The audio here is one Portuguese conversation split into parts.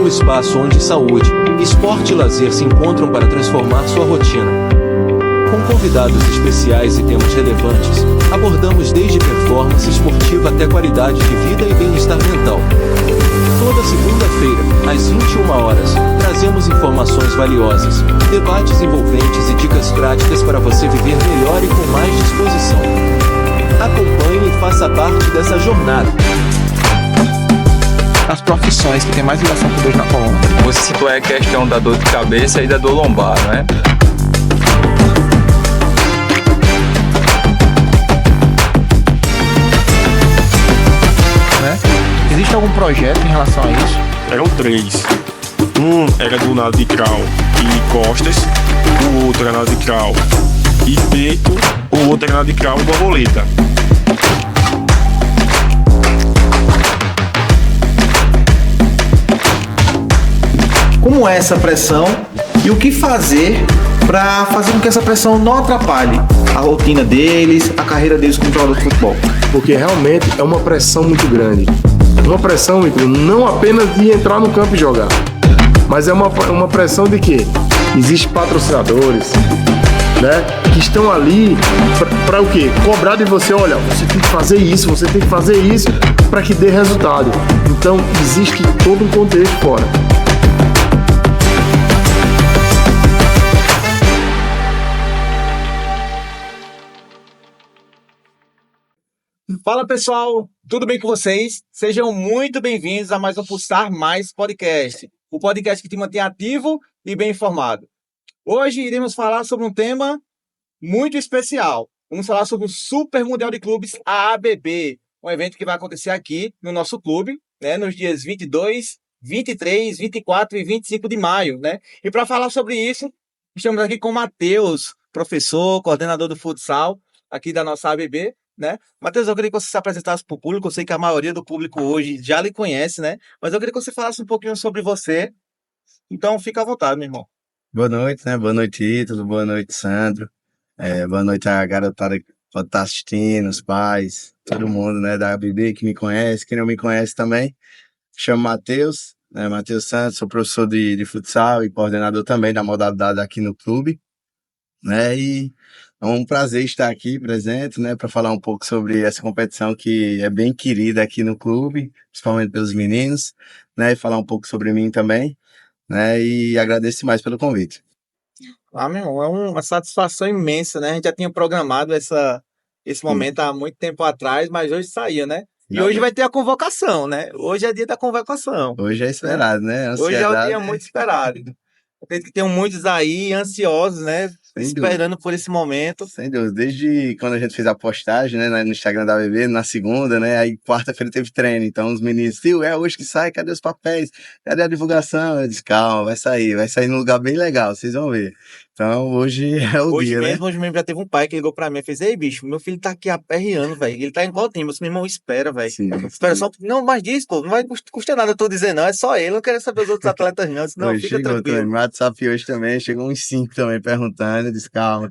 o espaço onde saúde, esporte e lazer se encontram para transformar sua rotina. Com convidados especiais e temas relevantes, abordamos desde performance esportiva até qualidade de vida e bem-estar mental. Toda segunda-feira, às 21 horas, trazemos informações valiosas, debates envolventes e dicas práticas para você viver melhor e com mais disposição. Acompanhe e faça parte dessa jornada. As profissões que têm mais ligação com dor na coluna. Você citou a questão da dor de cabeça e da dor lombar, né? Existe algum projeto em relação a isso? Eram 3. Um era do nadical e costas, o outro era nadical e peito, o outro era nadical e borboleta. Como é essa pressão e o que fazer para fazer com que essa pressão não atrapalhe a rotina deles, a carreira deles como jogador de futebol? Porque realmente é uma pressão muito grande. Uma pressão, não apenas de entrar no campo e jogar, mas é uma pressão de que existem patrocinadores, né, que estão ali para o quê? Cobrar de você, olha, você tem que fazer isso, você tem que fazer isso para que dê resultado. Então existe todo um contexto fora. Fala pessoal, tudo bem com vocês? Sejam muito bem-vindos a mais um Pulsar Mais Podcast, o podcast que te mantém ativo e bem informado. Hoje iremos falar sobre um tema muito especial. Vamos falar sobre o Super Mundial de Clubes AABB, um evento que vai acontecer aqui no nosso clube, né, nos dias 22, 23, 24 e 25 de maio. Né? E para falar sobre isso, estamos aqui com o Matheus, professor, coordenador do futsal aqui da nossa AABB. Né? Matheus, eu queria que você se apresentasse para o público. Eu sei que a maioria do público hoje já lhe conhece, né? Mas eu queria que você falasse um pouquinho sobre você. Então, fica à vontade, meu irmão. Boa noite, né? Boa noite, Ítalo. Boa noite, Sandro. Boa noite a garotada que pode estar assistindo, os pais, todo mundo, né? Da ABB que me conhece, quem não me conhece também. Chamo Matheus, né? Matheus Santos, sou professor de futsal e coordenador também da modalidade aqui no clube, né? E é um prazer estar aqui presente, né, para falar um pouco sobre essa competição que é bem querida aqui no clube, principalmente pelos meninos, né, e falar um pouco sobre mim também, né, e agradeço mais pelo convite. Meu irmão, é uma satisfação imensa, né? A gente já tinha programado esse momento há muito tempo atrás, mas hoje saiu, né? E hoje vai ter a convocação, né? Hoje é dia da convocação. Hoje é esperado, né? Hoje é o dia muito esperado. Acredito que tem muitos aí ansiosos, né? Esperando por esse momento. Sem dúvida. Desde quando a gente fez a postagem, né, no Instagram da ABB, na segunda, né, aí quarta-feira teve treino. Então os meninos, tio, é hoje que sai, cadê os papéis? Cadê a divulgação? Eu disse, calma, vai sair num lugar bem legal, vocês vão ver. Então hoje é o dia, né? Hoje mesmo já teve um pai que ligou pra mim e fez, ei bicho, meu filho tá aqui aperreando, velho. Ele tá em qual time? Meu irmão, espera, velho. Espera só. Não, mas diz, pô, não vai custar nada eu tô dizendo, não. É só ele, não quero saber os outros atletas, não. Disse, não, hoje fica chegou tranquilo. Também. No WhatsApp hoje também, chegou uns 5 também perguntando, eu disse, calma.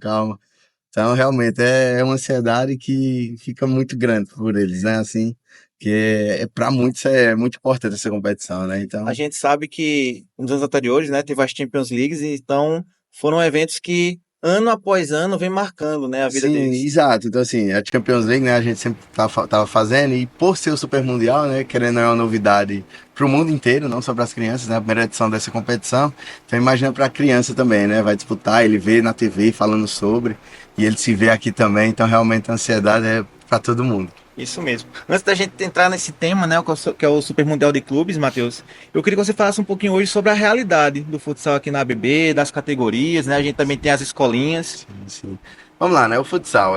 Então realmente é uma ansiedade que fica muito grande por eles, né? Assim, que para muitos é muito importante essa competição, né? Então a gente sabe que nos anos anteriores, né, teve as Champions Leagues, então foram eventos que ano após ano vem marcando, né, a vida deles. Sim, exato. Então assim, a Champions League, né, a gente sempre tava fazendo, e por ser o Super Mundial, né, querendo é uma novidade para o mundo inteiro, não só para as crianças, né, a primeira edição dessa competição. Então imagina para a criança também, né, vai disputar, ele vê na TV falando sobre, e ele se vê aqui também, então realmente a ansiedade é para todo mundo. Isso mesmo. Antes da gente entrar nesse tema, né, que é o Super Mundial de Clubes, Matheus, eu queria que você falasse um pouquinho hoje sobre a realidade do futsal aqui na ABB, das categorias, né, a gente também tem as escolinhas. Sim. Vamos lá, né, o futsal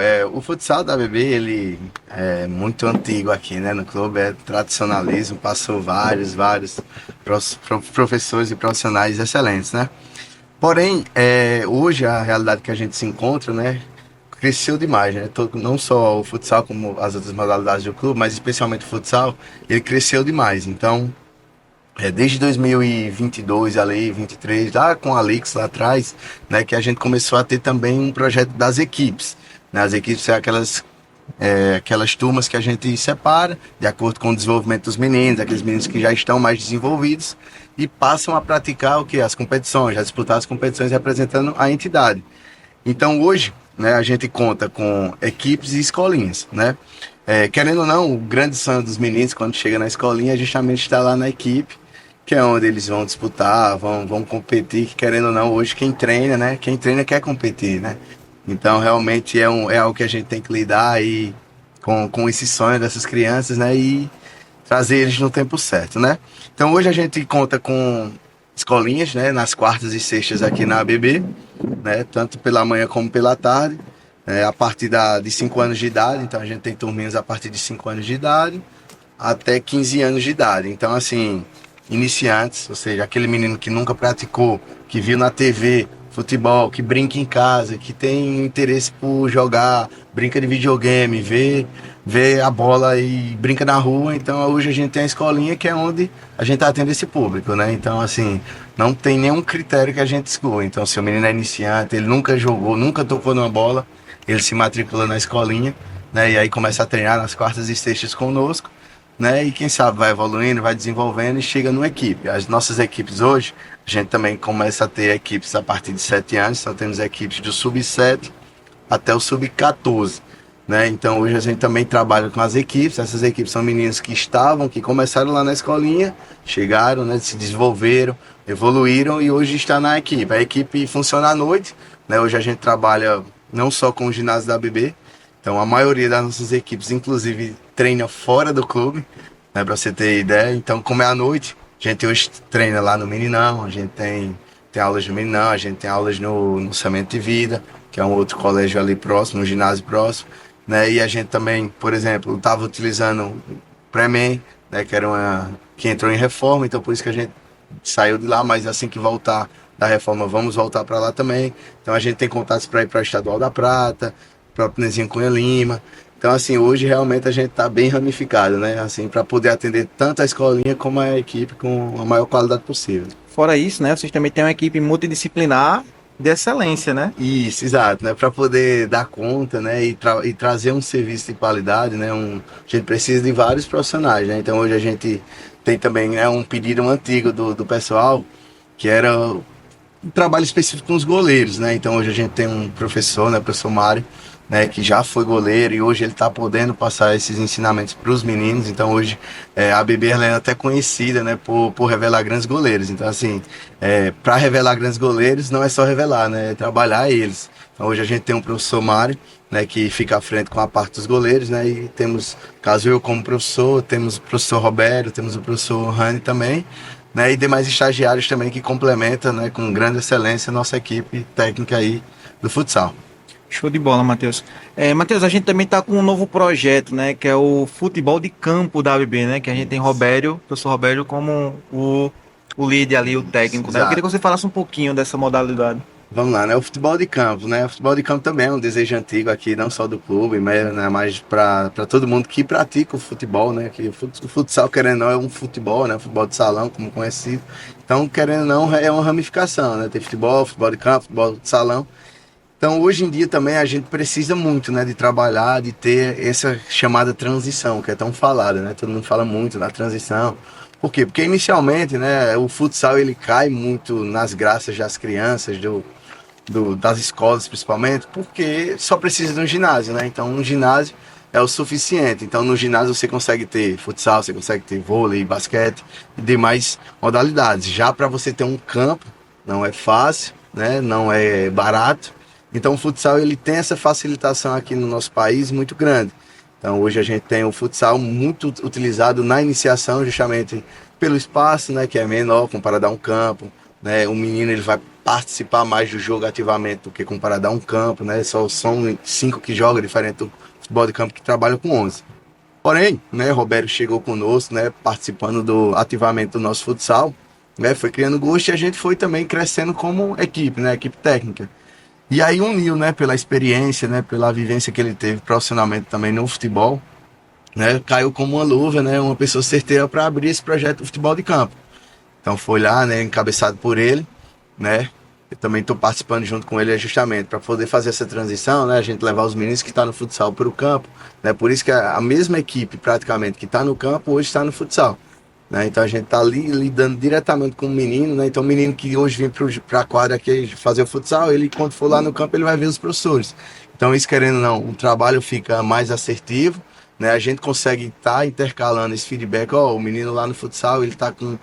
da ABB, ele é muito antigo aqui, né, no clube, é tradicionalismo, passou vários professores e profissionais excelentes, né. Porém, hoje a realidade que a gente se encontra, né, cresceu demais, né? Não só o futsal como as outras modalidades do clube, mas especialmente o futsal, ele cresceu demais. Então, desde 2022 ali, 23, lá com a Alix lá atrás, né, que a gente começou a ter também um projeto das equipes, né? As equipes são aquelas aquelas turmas que a gente separa, de acordo com o desenvolvimento dos meninos, aqueles meninos que já estão mais desenvolvidos, e passam a praticar o que? As competições, a disputar as competições representando a entidade. Então hoje, né, a gente conta com equipes e escolinhas, né? Querendo ou não, o grande sonho dos meninos quando chega na escolinha é justamente estar lá na equipe, que é onde eles vão disputar, vão competir, que querendo ou não, hoje quem treina, né? Quem treina quer competir, né? Então realmente é algo que a gente tem que lidar aí com esse sonho dessas crianças, né? E trazer eles no tempo certo, né? Então hoje a gente conta com escolinhas, né? Nas quartas e sextas aqui na ABB, né? Tanto pela manhã como pela tarde, a partir de 5 anos de idade. Então a gente tem turminhas a partir de 5 anos de idade até 15 anos de idade. Então assim, iniciantes, ou seja, aquele menino que nunca praticou, que viu na TV futebol, que brinca em casa, que tem interesse por jogar, brinca de videogame, vê a bola e brinca na rua. Então hoje a gente tem a escolinha que é onde a gente atende esse público, né? Então assim, não tem nenhum critério que a gente exclua. Então se o menino é iniciante, ele nunca jogou, nunca tocou numa bola, ele se matricula na escolinha, né? E aí começa a treinar nas quartas e sextas conosco, né? E quem sabe vai evoluindo, vai desenvolvendo e chega numa equipe. As nossas equipes hoje, a gente também começa a ter equipes a partir de 7 anos, então temos equipes do sub-7 até o sub-14, né? Então hoje a gente também trabalha com as equipes. Essas equipes são meninos que começaram lá na escolinha, chegaram, né? Se desenvolveram, evoluíram e hoje está na equipe. A equipe funciona à noite, né? Hoje a gente trabalha não só com o ginásio da ABB, então a maioria das nossas equipes, inclusive, treina fora do clube, né, para você ter ideia. Então, como é à noite, a gente hoje treina lá no Meninão, a gente tem aulas no Meninão, a gente tem aulas no Semente de Vida, que é um outro colégio ali próximo, um ginásio próximo, né, e a gente também, por exemplo, estava utilizando o Pré-Men, né, que entrou em reforma, então por isso que a gente saiu de lá, mas assim que voltar da reforma, vamos voltar para lá também. Então a gente tem contatos para ir para o Estadual da Prata, próprio Nezinho Cunha Lima. Então, assim, hoje realmente a gente está bem ramificado, né? Assim, para poder atender tanto a escolinha como a equipe com a maior qualidade possível. Fora isso, né? Vocês também têm uma equipe multidisciplinar de excelência, né? Isso, exato, né? Para poder dar conta, né? E trazer um serviço de qualidade, né? A gente precisa de vários profissionais, né? Então, hoje a gente tem também, né, um pedido antigo do pessoal, que era um trabalho específico com os goleiros, né? Então, hoje a gente tem um professor, né? O professor Mário, né, que já foi goleiro e hoje ele está podendo passar esses ensinamentos para os meninos. Então hoje a ABB ela é até conhecida, né, por revelar grandes goleiros. Então assim, para revelar grandes goleiros não é só revelar, né, é trabalhar eles. Então hoje a gente tem um professor Mário, né, que fica à frente com a parte dos goleiros, né, e temos, caso eu como professor, temos o professor Roberto, temos o professor Rani também, né, e demais estagiários também que complementam, né, com grande excelência a nossa equipe técnica aí do futsal. Show de bola, Matheus. Matheus, a gente também está com um novo projeto, né? Que é o futebol de campo da ABB, né? Que a gente tem o professor Robério como o líder ali, o técnico, né? Eu queria que você falasse um pouquinho dessa modalidade. Vamos lá, né? O futebol de campo, né? O futebol de campo também é um desejo antigo aqui, não só do clube, mas para todo mundo que pratica o futebol, né? Que o futsal, querendo ou não, é um futebol, né? Futebol de salão, como conhecido. Então, querendo ou não, é uma ramificação, né? Tem futebol de campo, futebol de salão. Então, hoje em dia também a gente precisa muito, né, de trabalhar, de ter essa chamada transição, que é tão falada, né? Todo mundo fala muito da transição. Por quê? Porque inicialmente, né, o futsal ele cai muito nas graças das crianças, das escolas principalmente, porque só precisa de um ginásio, né? Então, um ginásio é o suficiente. Então, no ginásio você consegue ter futsal, você consegue ter vôlei, basquete e demais modalidades. Já para você ter um campo, não é fácil, né? Não é barato. Então o futsal ele tem essa facilitação aqui no nosso país muito grande. Então hoje a gente tem o futsal muito utilizado na iniciação justamente pelo espaço, né, que é menor comparado a um campo, né? O menino ele vai participar mais do jogo ativamente do que comparado a um campo, né? Só são 5 que jogam, diferente do futebol de campo que trabalha com 11. Porém, né, Roberto chegou conosco, né, participando ativamente do nosso futsal, né, foi criando gosto e a gente foi também crescendo como equipe, né, equipe técnica. E aí uniu, né, pela experiência, né, pela vivência que ele teve profissionalmente também no futebol, né, caiu como uma luva, né, uma pessoa certeira para abrir esse projeto do futebol de campo. Então foi lá, né, encabeçado por ele, né, eu também estou participando junto com ele justamente para poder fazer essa transição, né? A gente levar os meninos que estão no futsal para o campo, né? Por isso que a mesma equipe praticamente que está no campo hoje está no futsal, né? Então a gente está ali lidando diretamente com o menino, né? Então o menino que hoje vem para a quadra aqui fazer o futsal, ele quando for lá no campo ele vai ver os professores. Então isso, querendo ou não, o trabalho fica mais assertivo, né? A gente consegue estar intercalando esse feedback, o menino lá no futsal, ele está com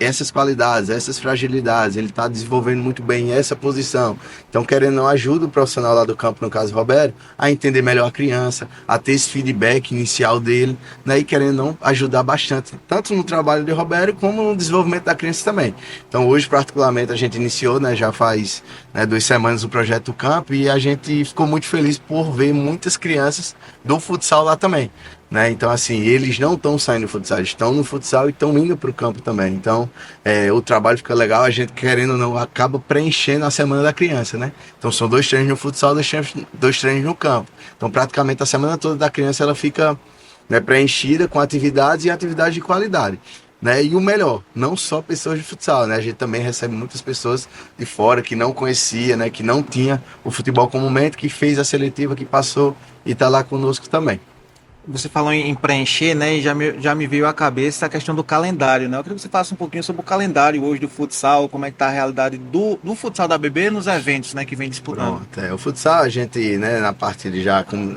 essas qualidades, essas fragilidades, ele está desenvolvendo muito bem essa posição. Então, querendo ou não, ajuda o profissional lá do campo, no caso Roberto, a entender melhor a criança, a ter esse feedback inicial dele, né? E querendo ou não, ajudar bastante, tanto no trabalho de Roberto, como no desenvolvimento da criança também. Então, hoje, particularmente, a gente iniciou, né, já faz 2 semanas o projeto do campo, e a gente ficou muito feliz por ver muitas crianças do futsal lá também, né? Então, assim, eles não estão saindo do futsal, eles estão no futsal e estão indo para o campo também. Então, o trabalho fica legal, a gente, querendo ou não, acaba preenchendo a semana da criança, né? Então, são 2 treinos no futsal, 2 treinos no campo. Então, praticamente, a semana toda da criança, ela fica, né, preenchida com atividades e atividades de qualidade, né? E o melhor, não só pessoas de futsal, né? A gente também recebe muitas pessoas de fora que não conhecia, né? Que não tinha o futebol como momento, que fez a seletiva, que passou e está lá conosco também. Você falou em preencher, né? E já me veio à cabeça a questão do calendário, né? Eu queria que você falasse um pouquinho sobre o calendário hoje do futsal, como é que tá a realidade do futsal da ABB nos eventos, né, que vem disputando. Pronto, o futsal, a gente, né, na parte de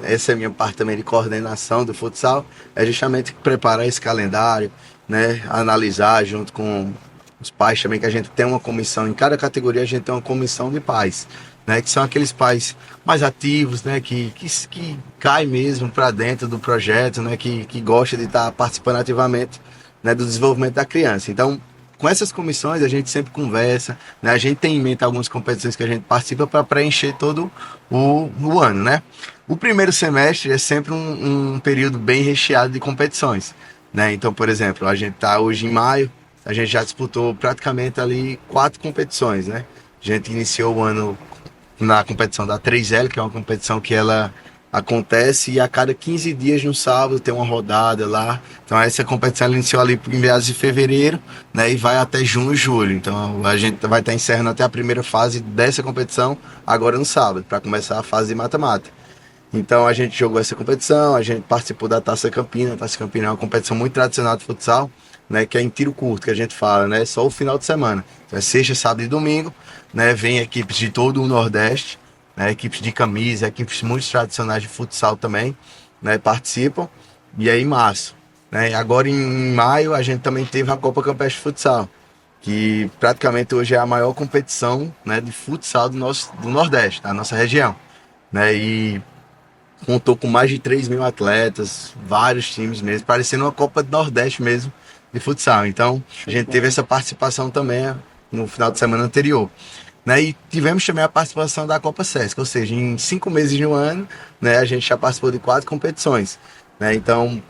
essa é a minha parte também de coordenação do futsal, é justamente preparar esse calendário, né? Analisar junto com os pais também, que a gente tem uma comissão, em cada categoria a gente tem uma comissão de pais, né, que são aqueles pais mais ativos, né, que cai mesmo para dentro do projeto, né, que gosta de estar participando ativamente, né, do desenvolvimento da criança. Então, com essas comissões a gente sempre conversa, né, a gente tem em mente algumas competições que a gente participa para preencher todo o ano, né. O primeiro semestre é sempre um período bem recheado de competições, né. Então, por exemplo, a gente está hoje em maio, a gente já disputou praticamente ali 4 competições, né. A gente iniciou o ano na competição da 3L, que é uma competição que ela acontece e a cada 15 dias no sábado tem uma rodada lá. Então essa competição ela iniciou ali em meados de fevereiro, né, e vai até junho e julho. Então a gente vai estar encerrando até a primeira fase dessa competição agora no sábado, para começar a fase de mata-mata. Então a gente jogou essa competição, a gente participou da Taça Campina. A Taça Campina é uma competição muito tradicional de futsal, né, que é em tiro curto, que a gente fala, né, só o final de semana. Então é sexta, sábado e domingo, né, vem equipes de todo o Nordeste, né, equipes de camisa, equipes muito tradicionais de futsal também, né, participam, e aí em março, né, agora em maio a gente também teve a Copa Campestre de Futsal, que praticamente hoje é a maior competição, né, de futsal do Nordeste, da nossa região, né, e contou com mais de 3.000 atletas, vários times mesmo, parecendo uma Copa do Nordeste mesmo, de futsal. Então, a gente teve essa participação também no final de semana anterior, né? E tivemos também a participação da Copa Sesc, ou seja, em 5 meses no ano, né, a gente já participou de 4 competições, né? Então,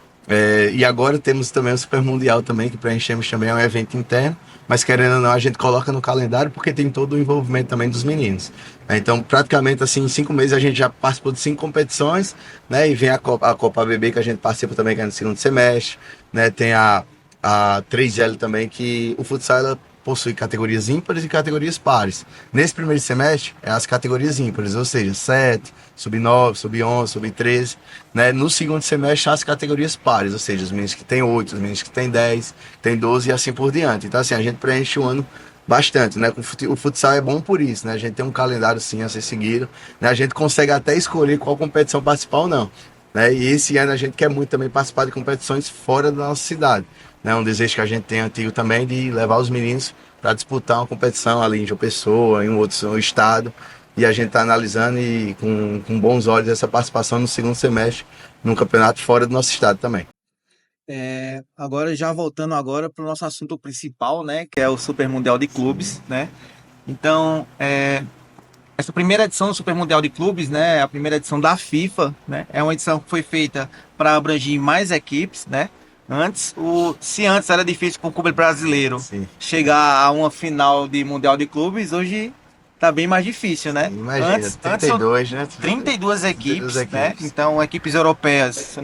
e agora temos também o Super Mundial também, que preenchemos também, é um evento interno, mas querendo ou não, a gente coloca no calendário porque tem todo o envolvimento também dos meninos, né? Então, praticamente assim, em 5 meses a gente já participou de 5 competições, né? E vem a Copa ABB, que a gente participa também, que é no segundo semestre, né? Tem a 3L também, que o futsal ela possui categorias ímpares e categorias pares. Nesse primeiro semestre, é as categorias ímpares, ou seja, 7, sub-9, sub-11, sub-13. Né? No segundo semestre, são as categorias pares, ou seja, os meninos que têm 8, os meninos que têm 10, têm 12 e assim por diante. Então, assim, a gente preenche o ano bastante, né? O futsal é bom por isso, né? A gente tem um calendário, sim, a ser seguido, né? A gente consegue até escolher qual competição participar ou não, né? E esse ano a gente quer muito também participar de competições fora da nossa cidade. É um desejo que a gente tem antigo também de levar os meninos para disputar uma competição ali em João Pessoa, em um outro estado, e a gente está analisando e com bons olhos essa participação no segundo semestre num campeonato fora do nosso estado também. Agora já voltando agora para o nosso assunto principal, né, que é o Super Mundial de Clubes, né? Então, essa primeira edição do Super Mundial de Clubes, né, a primeira edição da FIFA, né, é uma edição que foi feita para abranger mais equipes, né? Se antes era difícil para o clube brasileiro chegar a uma final de Mundial de Clubes, hoje tá bem mais difícil, né? Imagina, antes 32, né? 32 equipes, né? Então, equipes europeias,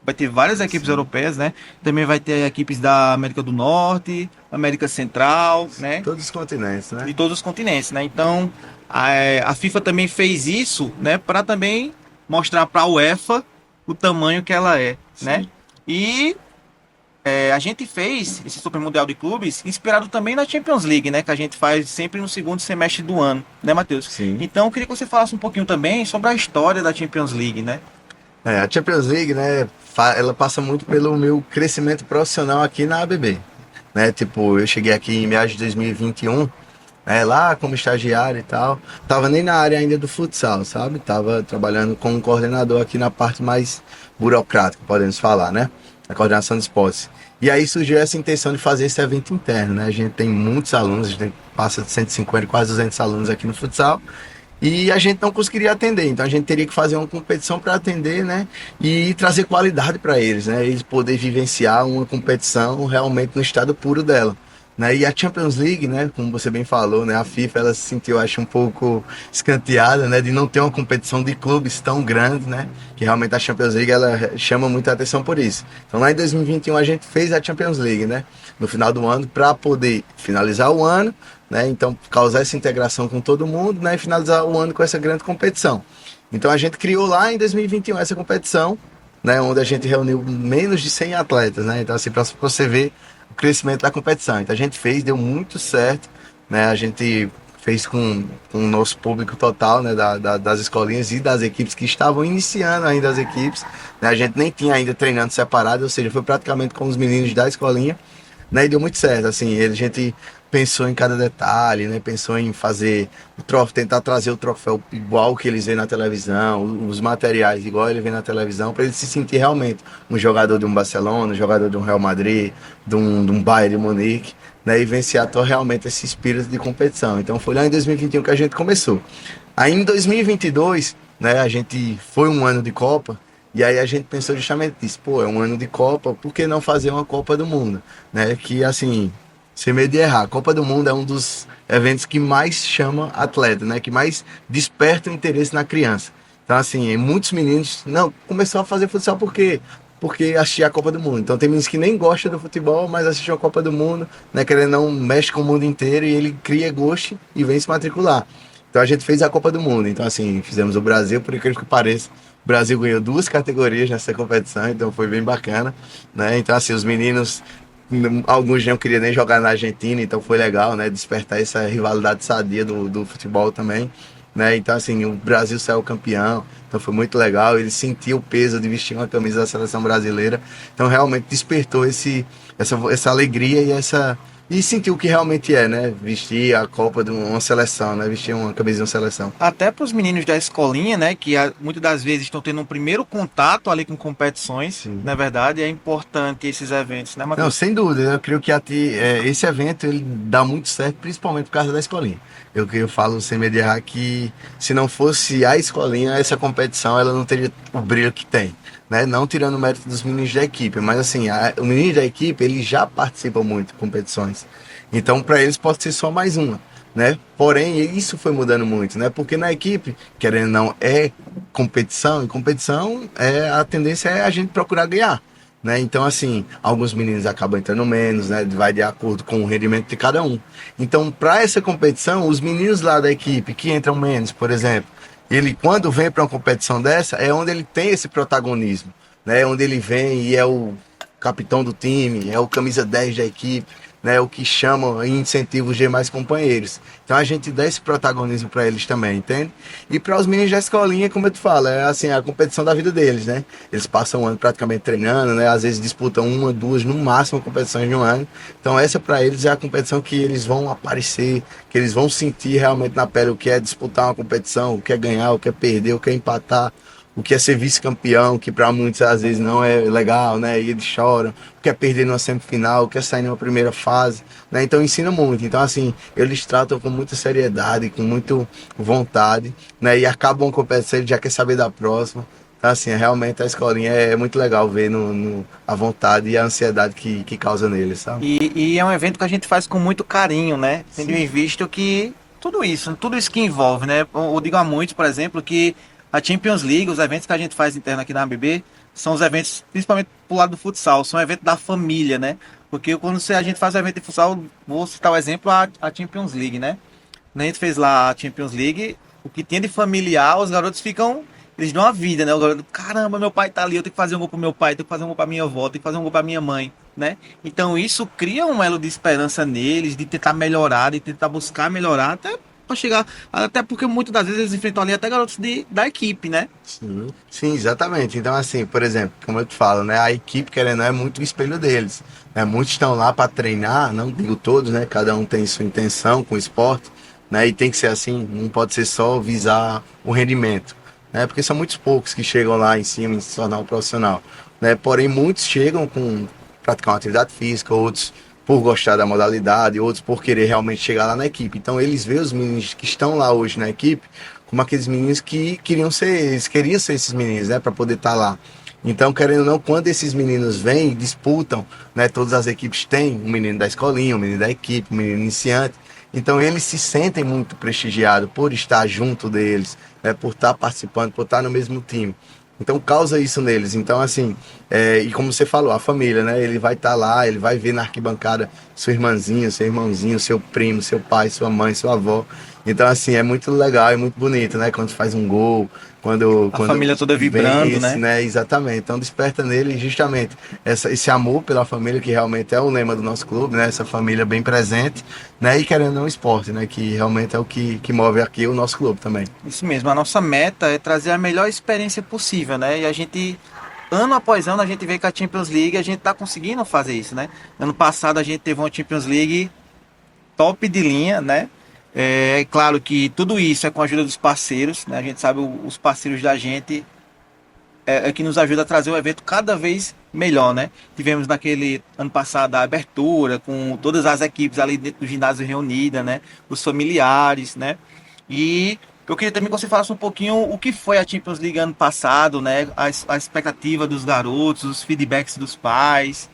vai ter várias equipes europeias, né? Também vai ter equipes da América do Norte, América Central, né? Todos os continentes, né? De todos os continentes, né? Então, a FIFA também fez isso, né? Para também mostrar para a UEFA o tamanho que ela é, né? E a gente fez esse Super Mundial de Clubes inspirado também na Champions League, né? Que a gente faz sempre no segundo semestre do ano, né, Matheus? Sim. Então, eu queria que você falasse um pouquinho também sobre a história da Champions League, né? A Champions League, né, ela passa muito pelo meu crescimento profissional aqui na ABB, né? Tipo, eu cheguei aqui em meados de 2021, né, lá como estagiário e tal. Tava nem na área ainda do futsal, sabe? Tava trabalhando como coordenador aqui na parte mais burocrática, podemos falar, né? A coordenação de esportes. E aí surgiu essa intenção de fazer esse evento interno, né? A gente tem muitos alunos, a gente passa de 150, quase 200 alunos aqui no futsal. E a gente não conseguiria atender, então a gente teria que fazer uma competição para atender, né? E trazer qualidade para eles, né? Eles poderem vivenciar uma competição realmente no estado puro dela, né? E a Champions League, né? Como você bem falou, né? A FIFA, ela se sentiu, acho, um pouco escanteada, né? De não ter uma competição de clubes tão grande, né? Que realmente a Champions League, ela chama muita atenção por isso. Então lá em 2021 a gente fez a Champions League, né? No final do ano, para poder finalizar o ano, né? Então, causar essa integração com todo mundo, né? E finalizar o ano com essa grande competição. Então, a gente criou lá em 2021 essa competição, né? Onde a gente reuniu menos de 100 atletas, né? Então, assim, para você ver o crescimento da competição. Então, a gente fez, deu muito certo, né? A gente fez com o nosso público total, né? Das escolinhas e das equipes que estavam iniciando ainda as equipes, né? A gente nem tinha ainda treinando separado, ou seja, foi praticamente com os meninos da escolinha, né? E deu muito certo, assim, a gente pensou em cada detalhe, né? Pensou em fazer o troféu, tentar trazer o troféu igual que eles veem na televisão, os materiais igual ele vê na televisão, para ele se sentir realmente um jogador de um Barcelona, um jogador de um Real Madrid, de um Bayern de Munique, né? E vencer realmente esse espírito de competição. Então foi lá em 2021 que a gente começou. Aí em 2022, né? A gente foi um ano de Copa. E aí a gente pensou justamente nisso, pô, é um ano de Copa, por que não fazer uma Copa do Mundo? Né? Que assim, sem medo de errar, a Copa do Mundo é um dos eventos que mais chama atleta, né? Que mais desperta o interesse na criança. Então assim, muitos meninos, não, começou a fazer futsal porque assistia a Copa do Mundo. Então tem meninos que nem gostam do futebol, mas assistem a Copa do Mundo, né? Que ele não mexe com o mundo inteiro e ele cria gosto e vem se matricular. Então a gente fez a Copa do Mundo. Então assim, fizemos o Brasil, por incrível que pareça. O Brasil ganhou 2 categorias nessa competição, então foi bem bacana, né? Então assim, os meninos, alguns não queriam nem jogar na Argentina, então foi legal, né? Despertar essa rivalidade sadia do futebol também, né? Então assim, o Brasil saiu campeão, então foi muito legal, ele sentiu o peso de vestir uma camisa da seleção brasileira, então realmente despertou essa alegria e sentiu o que realmente é, né? Vestir a Copa de uma seleção, né? Vestir uma camisa de uma seleção. Até para os meninos da escolinha, né? Que muitas das vezes estão tendo um primeiro contato ali com competições, Sim. Na verdade, é importante esses eventos, né, Matheus? Não, sem dúvida, eu creio que esse evento ele dá muito certo, principalmente por causa da escolinha. Eu falo sem medo de errar que se não fosse a escolinha, essa competição ela não teria o brilho que tem. Né? Não tirando o mérito dos meninos da equipe, mas assim, o menino da equipe, ele já participa muito de competições. Então, para eles pode ser só mais uma, né? Porém, isso foi mudando muito, né? Porque na equipe, querendo ou não, é competição, e competição a tendência é a gente procurar ganhar, né? Então, assim, alguns meninos acabam entrando menos, né? Vai de acordo com o rendimento de cada um. Então, para essa competição, os meninos lá da equipe que entram menos, por exemplo, ele quando vem para uma competição dessa, é onde ele tem esse protagonismo, né? Onde ele vem e é o capitão do time, é o camisa 10 da equipe, né? O que chama e incentiva os demais companheiros. Então a gente dá esse protagonismo para eles também, entende? E para os meninos da escolinha, como eu te falo, é assim, a competição da vida deles, né? Eles passam um ano praticamente treinando, né? Às vezes disputam 1, 2, no máximo competições de um ano. Então essa para eles é a competição que eles vão aparecer, que eles vão sentir realmente na pele o que é disputar uma competição, o que é ganhar, o que é perder, o que é empatar, o que é ser vice-campeão, que para muitos às vezes não é legal, né? E eles choram, o que é perder numa semifinal, o que é sair numa primeira fase, né? Então ensina muito. Então assim, eles tratam com muita seriedade, com muita vontade, né? E acabam a competição, ele já quer saber da próxima. Então assim, realmente a escolinha é muito legal ver a vontade e a ansiedade que causa neles, sabe? E é um evento que a gente faz com muito carinho, né? Tendo em vista que tudo isso que envolve, né? Eu digo a muitos, por exemplo, que a Champions League, os eventos que a gente faz interno aqui na ABB, são os eventos, principalmente pro lado do futsal, são eventos da família, né? Porque quando a gente faz um evento de futsal, vou citar o exemplo, a Champions League, né? Quando a gente fez lá a Champions League, o que tinha de familiar, os garotos ficam, eles dão a vida, né? O garoto, caramba, meu pai tá ali, eu tenho que fazer um gol pro meu pai, tenho que fazer um gol pra minha avó, tenho que fazer um gol pra minha mãe, né? Então isso cria um elo de esperança neles, de tentar melhorar, de tentar buscar melhorar, até para chegar, até porque muitas das vezes eles enfrentam ali até garotos da equipe, né? Sim, exatamente. Então, assim, por exemplo, como eu te falo, né? A equipe, querendo ou não, é muito o espelho deles. Né? Muitos estão lá para treinar, não digo todos, né? Cada um tem sua intenção com o esporte, né? E tem que ser assim, não pode ser só visar o rendimento, né? Porque são muitos poucos que chegam lá em cima em se tornar um profissional, né? Porém, muitos chegam com praticar uma atividade física, outros por gostar da modalidade, outros por querer realmente chegar lá na equipe. Então eles veem os meninos que estão lá hoje na equipe como aqueles meninos que queriam ser esses meninos, né, para poder estar lá. Então, querendo ou não, quando esses meninos vêm, disputam, né, todas as equipes têm um menino da escolinha, um menino da equipe, um menino iniciante. Então eles se sentem muito prestigiados por estar junto deles, né, por estar participando, por estar no mesmo time. Então causa isso neles. Então, assim, e como você falou, a família, né? Ele vai estar lá, ele vai ver na arquibancada sua irmãzinha, seu irmãozinho, seu primo, seu pai, sua mãe, sua avó. Então, assim, é muito legal e muito bonito, né? Quando faz um gol, quando família toda vibrando, né? Exatamente. Então desperta nele justamente esse amor pela família, que realmente é o lema do nosso clube, né? Essa família bem presente, né? E querendo ou não, esporte, né? Que realmente é o que move aqui o nosso clube também. Isso mesmo, a nossa meta é trazer a melhor experiência possível, né? E a gente, ano após ano, a gente vê que a Champions League, a gente tá conseguindo fazer isso, né? Ano passado a gente teve uma Champions League top de linha, né? É claro que tudo isso é com a ajuda dos parceiros, né? A gente sabe os parceiros da gente é que nos ajuda a trazer o evento cada vez melhor, né? Tivemos naquele ano passado a abertura com todas as equipes ali dentro do ginásio reunidas, né? Os familiares, né? E eu queria também que você falasse um pouquinho o que foi a Champions League ano passado, né? A expectativa dos garotos, os feedbacks dos pais.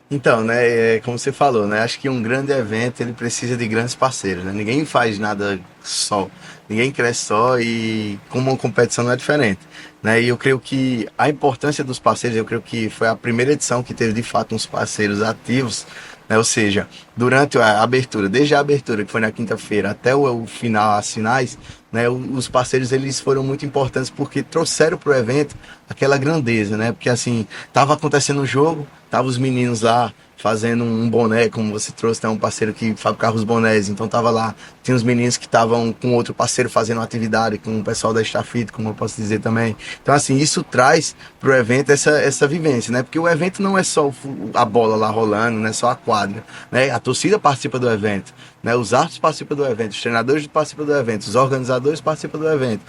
Então, né, como você falou, né, acho que um grande evento, ele precisa de grandes parceiros, né? Ninguém faz nada só, ninguém cresce só e como uma competição não é diferente, né? E eu creio que a importância dos parceiros, eu creio que foi a primeira edição que teve de fato uns parceiros ativos, né? Ou seja, durante a abertura, desde a abertura, que foi na quinta-feira, até o final, as finais, né, os parceiros eles foram muito importantes porque trouxeram para o evento aquela grandeza, né? Porque assim, estava acontecendo um jogo, tava os meninos lá fazendo um boné, como você trouxe, tem um parceiro que fabricava os bonés, então tava lá, tinha os meninos que estavam com outro parceiro fazendo uma atividade, com o pessoal da Estafite, como eu posso dizer também. Então assim, isso traz pro evento essa vivência, né? Porque o evento não é só a bola lá rolando, não é só a quadra, né? A torcida participa do evento, né? Os árbitros participam do evento, os treinadores participam do evento, os organizadores participam do evento.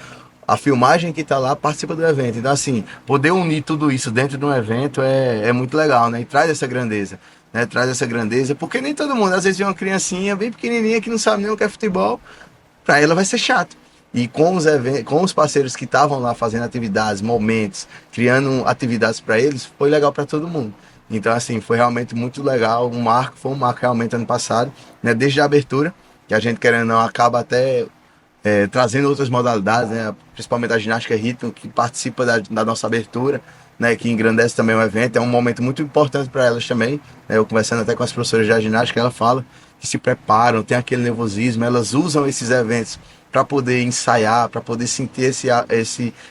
A filmagem que está lá participa do evento. Então, assim, poder unir tudo isso dentro de um evento é muito legal, né? E traz essa grandeza, né? Traz essa grandeza, porque nem todo mundo, às vezes, vê uma criancinha bem pequenininha que não sabe nem o que é futebol, para ela vai ser chato. E com os parceiros que estavam lá fazendo atividades, momentos, criando atividades para eles, foi legal para todo mundo. Então, assim, foi realmente muito legal. Foi um marco realmente ano passado, né? Desde a abertura, que a gente, querendo ou não, acaba até trazendo outras modalidades, né? Principalmente a ginástica rítmica, que participa da nossa abertura, né? Que engrandece também o evento. É um momento muito importante para elas também, né? Eu conversando até com as professoras da ginástica, ela fala que se preparam, tem aquele nervosismo, elas usam esses eventos para poder ensaiar, para poder sentir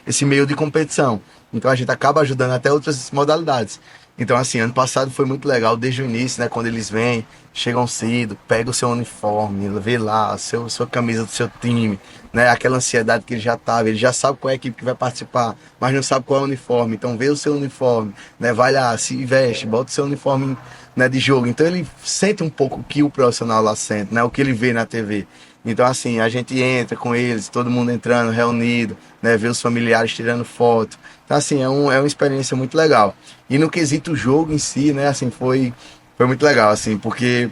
esse meio de competição. Então a gente acaba ajudando até outras modalidades. Então, assim, ano passado foi muito legal, desde o início, né? Quando eles vêm, chegam cedo, pegam o seu uniforme, vê lá sua camisa do seu time, né? Aquela ansiedade que ele já sabe qual é a equipe que vai participar, mas não sabe qual é o uniforme. Então, vê o seu uniforme, né? Vai lá, se veste, bota o seu uniforme, né, de jogo. Então, ele sente um pouco o que o profissional lá sente, né? O que ele vê na TV. Então, assim, a gente entra com eles, todo mundo entrando, reunido, né? Ver os familiares tirando foto. Então, assim, é uma experiência muito legal. E no quesito jogo em si, né? Assim, foi muito legal, assim, porque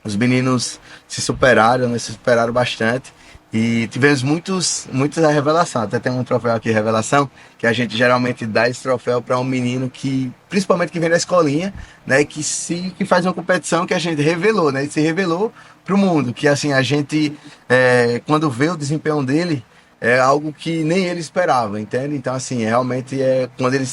os meninos se superaram, né? Se superaram bastante. E tivemos muitas revelações. Até tem um troféu aqui, revelação, que a gente geralmente dá esse troféu para um menino que, principalmente que vem da escolinha, né, que faz uma competição que a gente revelou, né, e se revelou para o mundo, que assim, a gente, quando vê o desempenho dele, é algo que nem ele esperava, entende? Então, assim, realmente é quando ele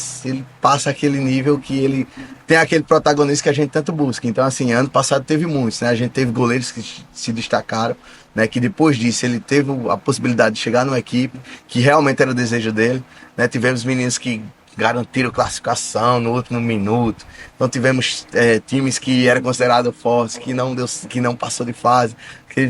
passa aquele nível que ele tem aquele protagonista que a gente tanto busca. Então, assim, ano passado teve muitos, né? A gente teve goleiros que se destacaram, né? Que depois disso ele teve a possibilidade de chegar numa equipe que realmente era o desejo dele, né? Tivemos meninos que garantiram classificação no último minuto. Então tivemos times que eram considerados fortes, que não passou de fase.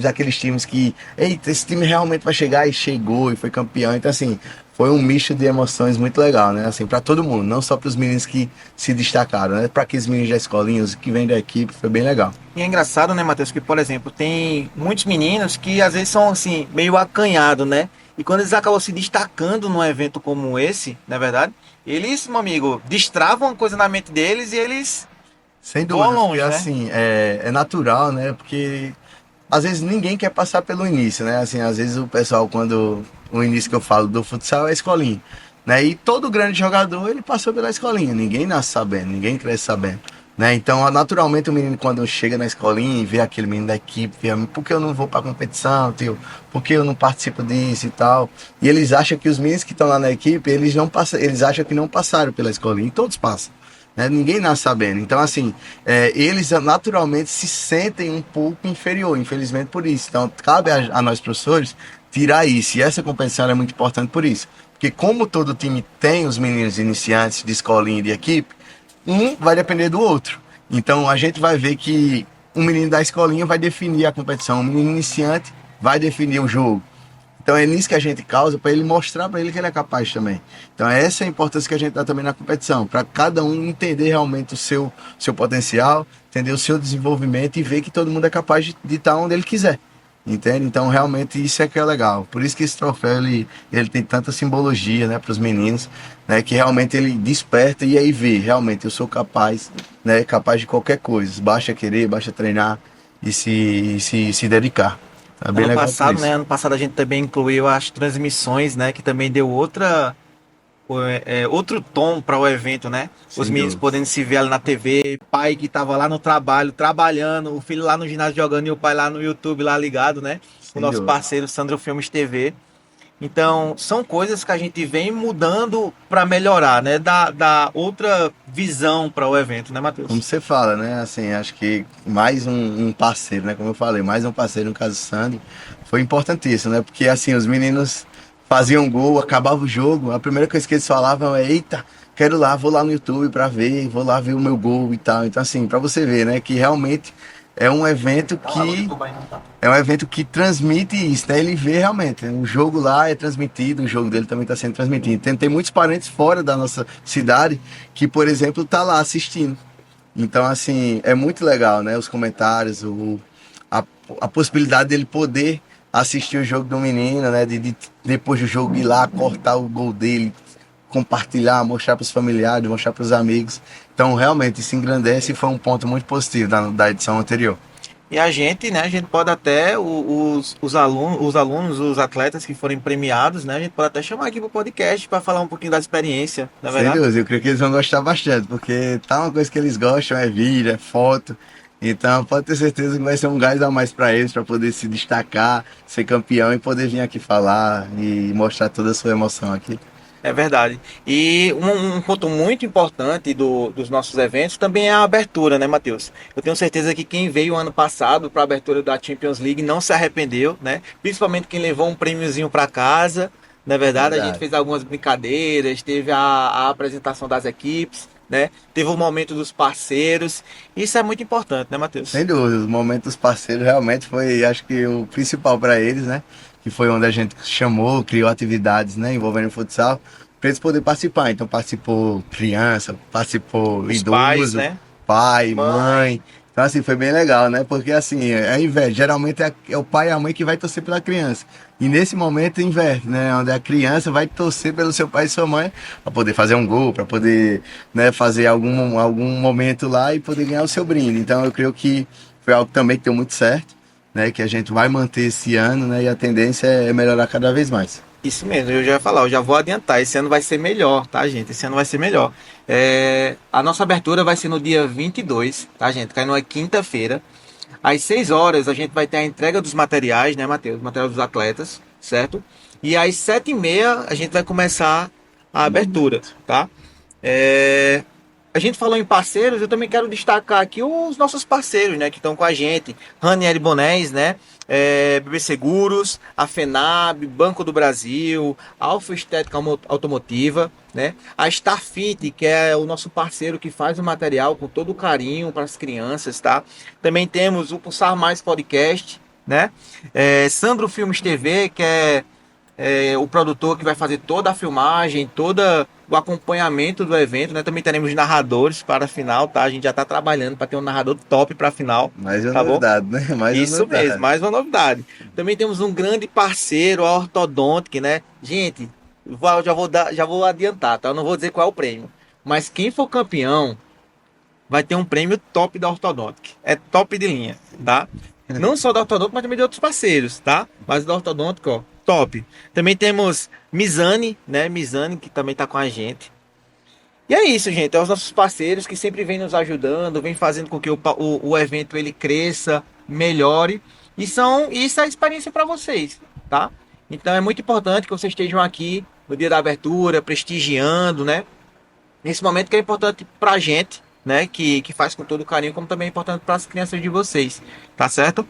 Aqueles times que, eita, esse time realmente vai chegar, e chegou e foi campeão. Então, assim, foi um misto de emoções muito legal, né? Assim, para todo mundo, não só para os meninos que se destacaram, né? Para aqueles meninos da escolinha, os que vêm da equipe, foi bem legal. E é engraçado, né, Matheus, que, por exemplo, tem muitos meninos que às vezes são, assim, meio acanhados, né? E quando eles acabam se destacando num evento como esse, na verdade, eles, meu amigo, destravam uma coisa na mente deles e eles Sem vão dúvida, longe, porque, né? assim, é natural, né? Porque às vezes ninguém quer passar pelo início, né? Assim, às vezes o pessoal, quando o início que eu falo do futsal é a escolinha, né? E todo grande jogador, ele passou pela escolinha. Ninguém nasce sabendo, ninguém cresce sabendo, né? Então, naturalmente, o menino, quando chega na escolinha e vê aquele menino da equipe, vê, por que eu não vou pra competição, tio? Por que eu não participo disso e tal? E eles acham que os meninos que estão lá na equipe, eles não passam, eles acham que não passaram pela escolinha. E todos passam, né? Ninguém nasce sabendo. Então, assim, eles naturalmente se sentem um pouco inferior, infelizmente por isso. Então, cabe a nós professores tirar isso. E essa competição é muito importante por isso. Porque como todo time tem os meninos iniciantes de escolinha e de equipe, um vai depender do outro. Então, a gente vai ver que um menino da escolinha vai definir a competição, um menino iniciante vai definir o jogo. Então é nisso que a gente causa, para ele mostrar para ele que ele é capaz também. Então essa é a importância que a gente dá também na competição, para cada um entender realmente o seu potencial, entender o seu desenvolvimento e ver que todo mundo é capaz de estar onde ele quiser. Entende? Então realmente isso é que é legal. Por isso que esse troféu ele tem tanta simbologia, né, para os meninos, né, que realmente ele desperta e aí vê, realmente eu sou capaz, né, capaz de qualquer coisa. Basta querer, basta treinar e se dedicar. Tá bem Ano legal passado, por isso. né? Ano passado a gente também incluiu as transmissões, né? Que também deu outro tom para o evento, né? Sem Os meninos dúvida. podendo se ver ali na TV, pai que tava lá no trabalho, trabalhando, o filho lá no ginásio jogando e o pai lá no YouTube lá ligado, né? O Sem nosso dúvida. parceiro Sandro Filmes TV. Então, são coisas que a gente vem mudando para melhorar, né? Dar outra visão para o evento, né, Matheus? Como você fala, né? Assim, acho que mais um parceiro, né? Como eu falei, mais um parceiro, no caso do Sandro, foi importantíssimo, né? Porque, assim, os meninos faziam gol, acabava o jogo, a primeira coisa que eles falavam é: eita, quero lá, vou lá no YouTube pra ver, vou lá ver o meu gol e tal. Então, assim, pra você ver, né? Que realmente é um evento que transmite isso, né? Ele vê realmente, o jogo lá é transmitido, o jogo dele também está sendo transmitido. Tem muitos parentes fora da nossa cidade que, por exemplo, tá lá assistindo. Então, assim, é muito legal, né? Os comentários, a possibilidade dele poder assistir o jogo do menino, né? De depois do jogo ir lá, cortar o gol dele, compartilhar, mostrar para os familiares, mostrar para os amigos. Então, realmente, isso engrandece e foi um ponto muito positivo da edição anterior. E a gente, né, a gente pode até, os alunos, os atletas que forem premiados, né, a gente pode até chamar aqui para o podcast para falar um pouquinho da experiência, na Sem verdade. dúvida, eu creio que eles vão gostar bastante, porque tá uma coisa que eles gostam, é vídeo, é foto. Então, pode ter certeza que vai ser um gás a mais para eles, para poder se destacar, ser campeão e poder vir aqui falar e mostrar toda a sua emoção aqui. É verdade. E um ponto muito importante dos nossos eventos também é a abertura, né, Matheus? Eu tenho certeza que quem veio ano passado para a abertura da Champions League não se arrependeu, né? Principalmente quem levou um prêmiozinho para casa. Na verdade, a gente fez algumas brincadeiras, teve a apresentação das equipes, né? Teve o momento dos parceiros. Isso é muito importante, né, Matheus? Sem dúvida, os momentos dos parceiros realmente foi, acho que, o principal para eles, né? Que foi onde a gente chamou, criou atividades, né, envolvendo o futsal, para eles poderem participar. Então participou criança, participou Os idoso, pais, né? pai, mãe. Então assim, foi bem legal, né? Porque assim, inverte. Geralmente é o pai e a mãe que vai torcer pela criança. E nesse momento inverte, né? Onde a criança vai torcer pelo seu pai e sua mãe para poder fazer um gol, para poder, né, fazer algum momento lá e poder ganhar o seu brinde. Então eu creio que foi algo também que deu muito certo, né, que a gente vai manter esse ano, né, e a tendência é melhorar cada vez mais. Isso mesmo, eu já ia falar, eu já vou adiantar. Esse ano vai ser melhor, tá, gente? Esse ano vai ser melhor. A nossa abertura vai ser no dia 22, tá, gente? Cai numa quinta-feira. Às 6 horas a gente vai ter a entrega dos materiais, né, Matheus? Material dos atletas, certo? E às 7h30 a gente vai começar a abertura, tá? A gente falou em parceiros, eu também quero destacar aqui os nossos parceiros, né, que estão com a gente. Ranieri Bonés, né, BB Seguros, a FENAB, Banco do Brasil, Alfa Estética Automotiva, né, a Starfit, que é o nosso parceiro que faz o material com todo o carinho para as crianças, tá? Também temos o Pulsar Mais Podcast, né, Sandro Filmes TV, que é o produtor que vai fazer toda a filmagem, todo o acompanhamento do evento, né? Também teremos narradores para a final, tá? A gente já está trabalhando para ter um narrador top para a final. Mais uma tá novidade, né? Isso mesmo, mais uma novidade. Também temos um grande parceiro, a Ortodontic, né? Gente, já vou adiantar, tá? Eu não vou dizer qual é o prêmio, mas quem for campeão vai ter um prêmio top da Ortodontic. É top de linha, tá? Não só da Ortodontic, mas também de outros parceiros, tá? Mas da Ortodontic, ó, top. Também temos Mizani, né? Mizani, que também tá com a gente. E é isso, gente. É os nossos parceiros que sempre vêm nos ajudando, vem fazendo com que o evento ele cresça, melhore. E isso é experiência para vocês, tá? Então é muito importante que vocês estejam aqui no dia da abertura, prestigiando, né? Nesse momento que é importante pra gente, né? Que faz com todo carinho, como também é importante para as crianças de vocês, tá certo?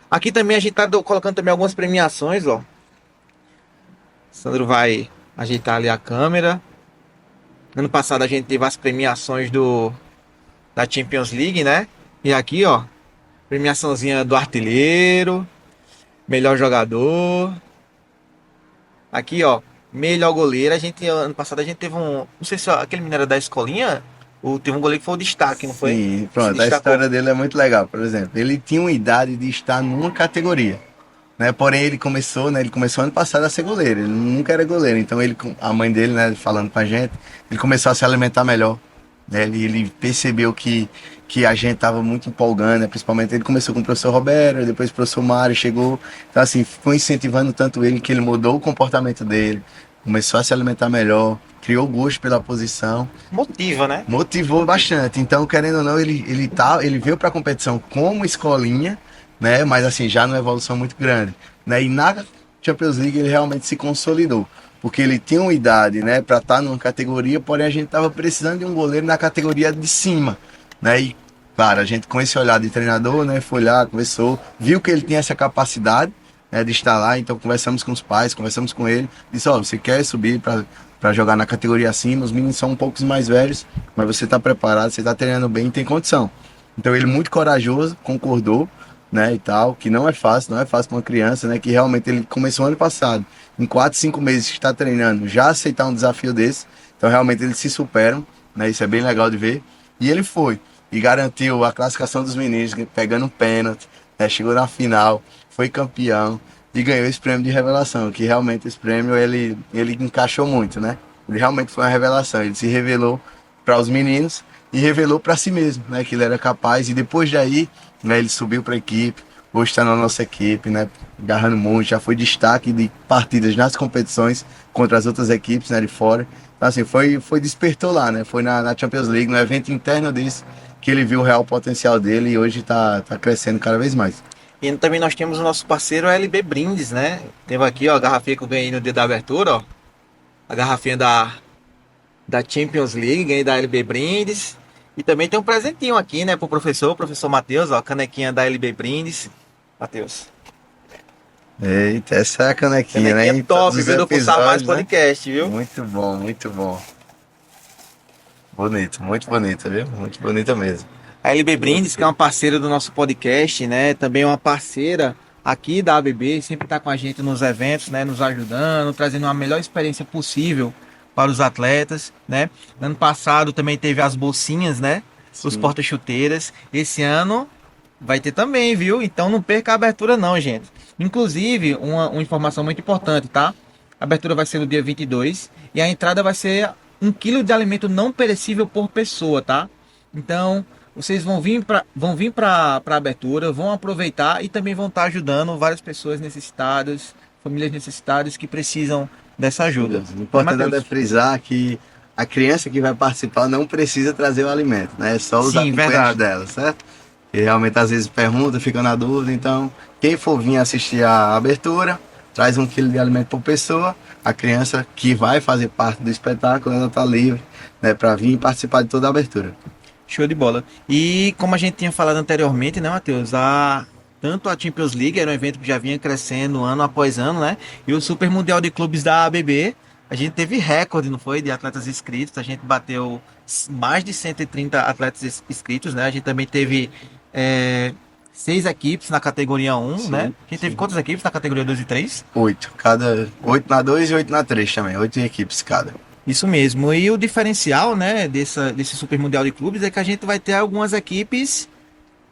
Aqui também a gente tá colocando também algumas premiações, ó. Sandro vai ajeitar ali a câmera. Ano passado a gente teve as premiações da Champions League, né? E aqui, ó, premiaçãozinha do artilheiro, melhor jogador. Aqui, ó, melhor goleiro. Ano passado a gente teve não sei se aquele menino era da escolinha. Teve um goleiro que foi o destaque, não foi? Sim, pronto, a história dele é muito legal. Por exemplo, ele tinha uma idade de estar numa categoria, né? Porém, ele começou ano passado a ser goleiro. Ele nunca era goleiro. Então, a mãe dele, né, falando pra gente, ele começou a se alimentar melhor, né? Ele percebeu que a gente tava muito empolgando, né? Principalmente ele começou com o professor Roberto, depois o professor Mário chegou. Então, assim, foi incentivando tanto ele que ele mudou o comportamento dele, começou a se alimentar melhor, criou gosto pela posição. Motiva, né? Motivou bastante. Então, querendo ou não, ele veio para a competição como escolinha, né? Mas assim, já numa evolução muito grande, né? E na Champions League ele realmente se consolidou, porque ele tinha uma idade, né, para estar numa categoria, porém a gente estava precisando de um goleiro na categoria de cima, né? E claro, a gente com esse olhar de treinador, né, foi lá, conversou, viu que ele tinha essa capacidade, né, de estar lá. Então conversamos com os pais, conversamos com ele, disse: ó, você quer subir para jogar na categoria acima? Os meninos são um pouco mais velhos, mas você está preparado, você está treinando bem e tem condição. Então ele, muito corajoso, concordou, né, e tal, que não é fácil para uma criança, né, que realmente ele começou ano passado, em 4, 5 meses que está treinando, já aceitar um desafio desse. Então realmente eles se superam, né, isso é bem legal de ver. E ele foi e garantiu a classificação dos meninos, pegando um pênalti, né, chegou na final, foi campeão e ganhou esse prêmio de revelação, que realmente esse prêmio ele encaixou muito, né? Ele realmente foi uma revelação, ele se revelou para os meninos e revelou para si mesmo, né, que ele era capaz. E depois daí, né, ele subiu para a equipe, hoje está na nossa equipe, né, agarrando muito, já foi destaque de partidas nas competições contra as outras equipes, né, de fora. Então assim, despertou lá, né, foi na Champions League, no evento interno desse, que ele viu o real potencial dele e hoje está crescendo cada vez mais. E também nós temos o nosso parceiro a LB Brindes, né? Teve aqui, ó, a garrafinha que eu ganhei no dia da abertura, ó. A garrafinha da Champions League, ganhei da LB Brindes. E também tem um presentinho aqui, né, pro professor Matheus, ó, a canequinha da LB Brindes. Matheus. Eita, essa é a canequinha, né? É top, viu? Do Pulsar Mais Podcast, viu? Muito bom, muito bom. Bonito, muito bonita, viu? Muito bonita mesmo. A LB Brindes, que é uma parceira do nosso podcast, né? Também é uma parceira aqui da ABB, sempre está com a gente nos eventos, né? Nos ajudando, trazendo uma melhor experiência possível para os atletas, né? Ano passado também teve as bolsinhas, né? Os porta-chuteiras. Esse ano vai ter também, viu? Então não perca a abertura não, gente. Inclusive, uma informação muito importante, tá? A abertura vai ser no dia 22 e a entrada vai ser 1 quilo de alimento não perecível por pessoa, tá? Então, vocês vão vir para a abertura, vão aproveitar e também vão estar ajudando várias pessoas necessitadas, famílias necessitadas que precisam dessa ajuda. O importante é frisar que a criança que vai participar não precisa trazer o alimento, né? É só os acompanhantes dela, certo? E realmente às vezes pergunta, fica na dúvida. Então, quem for vir assistir a abertura, traz 1 quilo de alimento por pessoa. A criança que vai fazer parte do espetáculo, ela está livre, né, para vir e participar de toda a abertura. Show de bola. E como a gente tinha falado anteriormente, né, Matheus? Tanto a Champions League era um evento que já vinha crescendo ano após ano, né? E o Super Mundial de Clubes da ABB, a gente teve recorde, não foi? De atletas inscritos. A gente bateu mais de 130 atletas inscritos, né? A gente também teve 6 equipes na categoria 1, Sim, né? A gente teve quantas equipes na categoria 2 e 3? 8 na 2 e 8 na 3 também. 8 equipes cada. Isso mesmo. E o diferencial, né, desse Super Mundial de Clubes é que a gente vai ter algumas equipes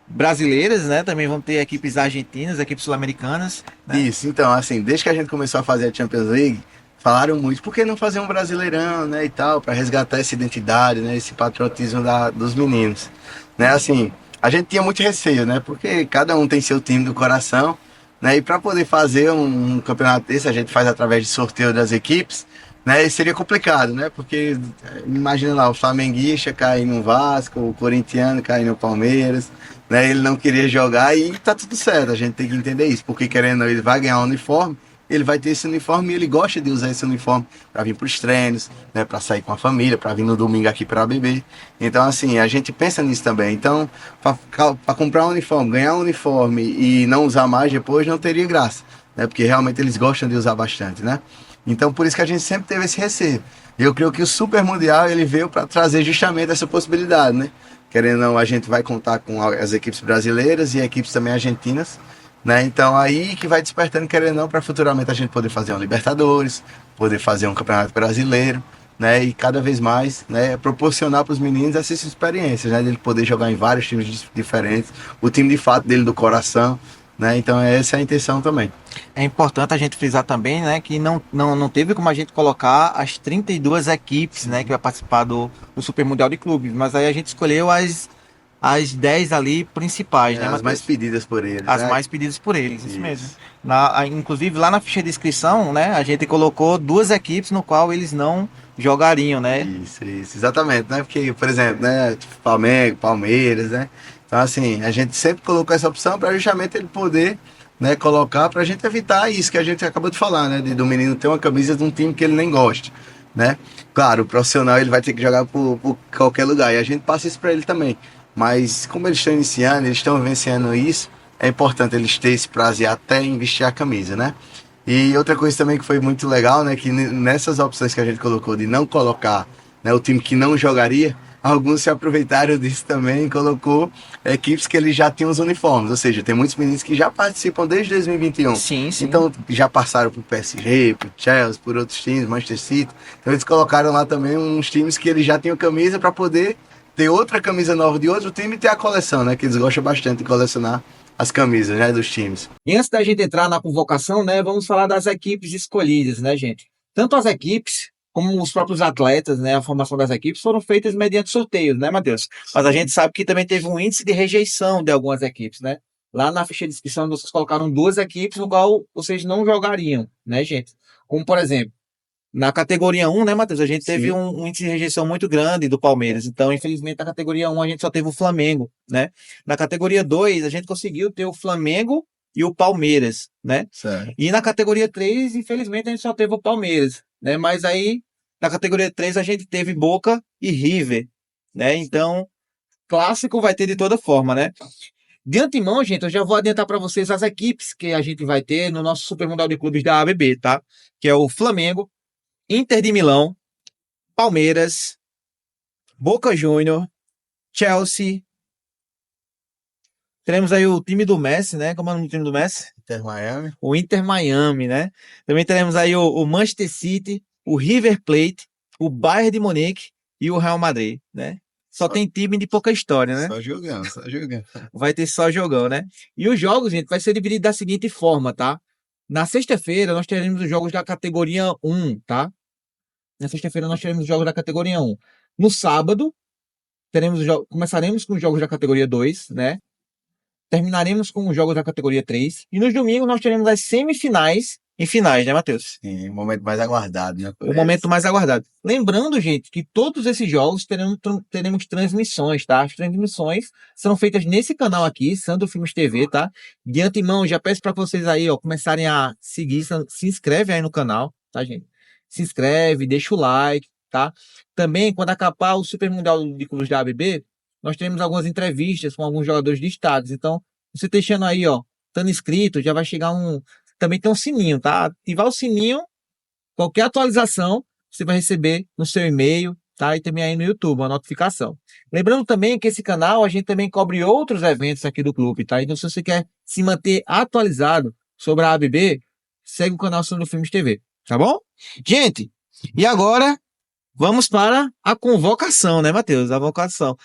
brasileiras, né? Também vão ter equipes argentinas, equipes sul-americanas, né? Isso, então, assim, desde que a gente começou a fazer a Champions League, falaram muito, por que não fazer um brasileirão, né, e tal, para resgatar essa identidade, né, esse patriotismo dos meninos, né, assim, a gente tinha muito receio, né, porque cada um tem seu time do coração, né, e para poder fazer um campeonato desse, a gente faz através de sorteio das equipes, né, e seria complicado, né, porque imagina lá, o flamenguista cair no Vasco, o corintiano cair no Palmeiras, né, ele não queria jogar e tá tudo certo, a gente tem que entender isso, porque querendo ou não, ele vai ganhar um uniforme, ele vai ter esse uniforme e ele gosta de usar esse uniforme para vir para os treinos, né, para sair com a família, para vir no domingo aqui para beber. Então, assim, a gente pensa nisso também. Então, para comprar um uniforme, ganhar um uniforme e não usar mais depois, não teria graça, né, porque realmente eles gostam de usar bastante, né? Então, por isso que a gente sempre teve esse receio. Eu creio que o Super Mundial ele veio para trazer justamente essa possibilidade, né? Querendo ou não, a gente vai contar com as equipes brasileiras e equipes também argentinas, né? Então aí que vai despertando, querendo ou não, para futuramente a gente poder fazer um Libertadores, poder fazer um Campeonato Brasileiro, né? E cada vez mais, né, proporcionar para os meninos essas experiências, né? De ele poder jogar em vários times diferentes, o time de fato dele do coração, né? Então essa é a intenção também. É importante a gente frisar também, né, que não teve como a gente colocar as 32 equipes, né, que vai participar do Super Mundial de Clubes, mas aí a gente escolheu as 10 ali principais, né, As Matheus? mais pedidas por eles. As né? mais pedidas por eles, isso Isso. mesmo. Inclusive lá na ficha de inscrição, né, a gente colocou 2 equipes no qual eles não jogariam, né? Isso, exatamente, né? Porque, por exemplo, né, tipo, Flamengo, Palmeiras, né? Então, assim, a gente sempre colocou essa opção para justamente ele poder, né, colocar para a gente evitar isso que a gente acabou de falar, né? Do menino ter uma camisa de um time que ele nem gosta, né? Claro, o profissional ele vai ter que jogar por qualquer lugar e a gente passa isso para ele também. Mas como eles estão iniciando, eles estão vivenciando isso, é importante eles terem esse prazer até em vestir a camisa, né? E outra coisa também que foi muito legal, né, que nessas opções que a gente colocou de não colocar, né, o time que não jogaria, alguns se aproveitaram disso também e colocou equipes que eles já tinham os uniformes, ou seja, tem muitos meninos que já participam desde 2021. Sim, sim. Então já passaram por PSG, por Chelsea, por outros times, Manchester City. Então eles colocaram lá também uns times que eles já tinham camisa para poder ter outra camisa nova de outro time e ter a coleção, né, que eles gostam bastante de colecionar as camisas, né, dos times. E antes da gente entrar na convocação, né, vamos falar das equipes escolhidas, né, gente? Tanto as equipes como os próprios atletas, né, a formação das equipes foram feitas mediante sorteios, né, Matheus? Mas a gente sabe que também teve um índice de rejeição de algumas equipes, né? Lá na ficha de inscrição vocês colocaram 2 equipes no qual vocês não jogariam, né, gente? Como, por exemplo, na categoria 1, né, Matheus? A gente teve um índice de rejeição muito grande do Palmeiras. Então, infelizmente, na categoria 1 a gente só teve o Flamengo, né? Na categoria 2, a gente conseguiu ter o Flamengo e o Palmeiras, né? Certo. E na categoria 3, infelizmente, a gente só teve o Palmeiras, né? Mas aí, na categoria 3, a gente teve Boca e River, né? Então, clássico vai ter de toda forma, né? De antemão, gente, eu já vou adiantar para vocês as equipes que a gente vai ter no nosso Super Mundial de Clubes da ABB, tá? Que é o Flamengo, Inter de Milão, Palmeiras, Boca Júnior, Chelsea. Teremos aí o time do Messi, né? Como é o nome do time do Messi? Inter Miami. O Inter Miami, né? Também teremos aí o Manchester City, o River Plate, o Bayern de Munique e o Real Madrid, né? Só tem time de pouca história, né? Só jogando. Vai ter só jogão, né? E os jogos, gente, vai ser dividido da seguinte forma, tá? Na sexta-feira, nós teremos os jogos da categoria 1, tá? Na sexta-feira, nós teremos os jogos da categoria 1. No sábado, começaremos com os jogos da categoria 2, né? Terminaremos com os jogos da categoria 3. E nos domingos, nós teremos as semifinais em finais, né, Matheus? Sim, o momento mais aguardado, né? O momento mais aguardado. Lembrando, gente, que todos esses jogos teremos transmissões, tá? As transmissões serão feitas nesse canal aqui, Sandro Filmes TV, tá? De antemão, já peço para vocês aí, ó, começarem a seguir, se inscreve aí no canal, tá, gente? Se inscreve, deixa o like, tá? Também, quando acabar o Super Mundial de Clubes da ABB, nós teremos algumas entrevistas com alguns jogadores destaques. Então, você deixando aí, ó, estando inscrito, já vai chegar um... Também tem um sininho, tá? Ativar o sininho, qualquer atualização, você vai receber no seu e-mail, tá? E também aí no YouTube, uma notificação. Lembrando também que esse canal, a gente também cobre outros eventos aqui do clube, tá? Então, se você quer se manter atualizado sobre a ABB, segue o canal Sandro Filmes TV, tá bom? Gente, e agora vamos para a convocação, né, Matheus? A convocação,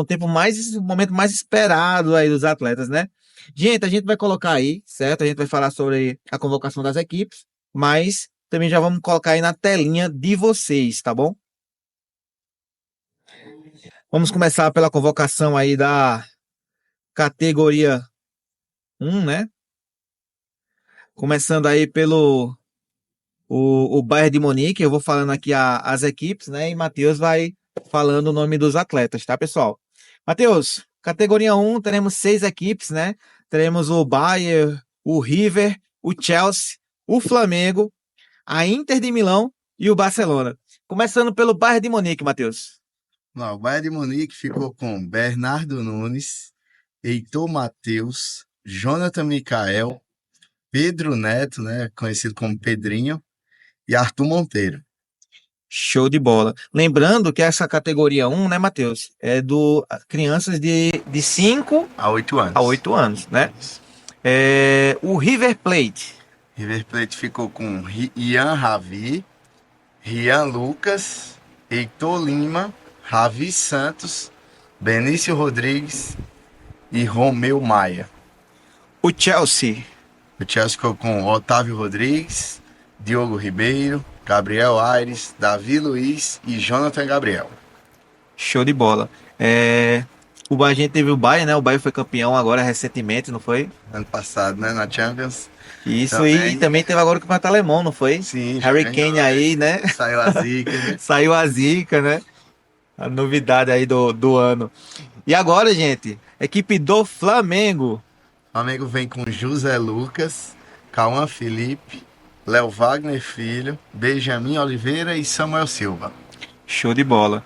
o momento mais esperado aí dos atletas, né? Gente, a gente vai colocar aí, certo? A gente vai falar sobre a convocação das equipes, mas também já vamos colocar aí na telinha de vocês, tá bom? Vamos começar pela convocação aí da categoria 1, né? Começando aí pelo o Bayern de Munique, eu vou falando aqui as equipes, né? E Matheus vai falando o nome dos atletas, tá, pessoal? Matheus, categoria 1, teremos 6 equipes, né? Teremos o Bayern, o River, o Chelsea, o Flamengo, a Inter de Milão e o Barcelona. Começando pelo Bayern de Munique, Matheus. Não, o Bayern de Munique ficou com Bernardo Nunes, Heitor Mateus, Jonathan Micael, Pedro Neto, né, conhecido como Pedrinho, e Arthur Monteiro. Show de bola. Lembrando que essa categoria 1, né, Matheus, é do crianças de 5 Há 8 anos. a 8 anos, né? O River Plate. River Plate ficou com Ian Ravi, Rian Lucas, Heitor Lima, Ravi Santos, Benício Rodrigues e Romeu Maia. O Chelsea. O Chelsea ficou com Otávio Rodrigues, Diogo Ribeiro, Gabriel Aires, Davi Luiz e Jonathan Gabriel. Show de bola. A gente teve o Bayern, né? O Bayern foi campeão agora recentemente, não foi? Ano passado, né? Na Champions. Isso, Também. e também teve agora o campeonato alemão, não foi? Sim. Harry Kane aí, né? Saiu a zica, né? Saiu a zica, né? A novidade aí do ano. E agora, gente, equipe do Flamengo. O Flamengo vem com José Lucas, Cauã Felipe, Léo Wagner Filho, Benjamin Oliveira e Samuel Silva. Show de bola.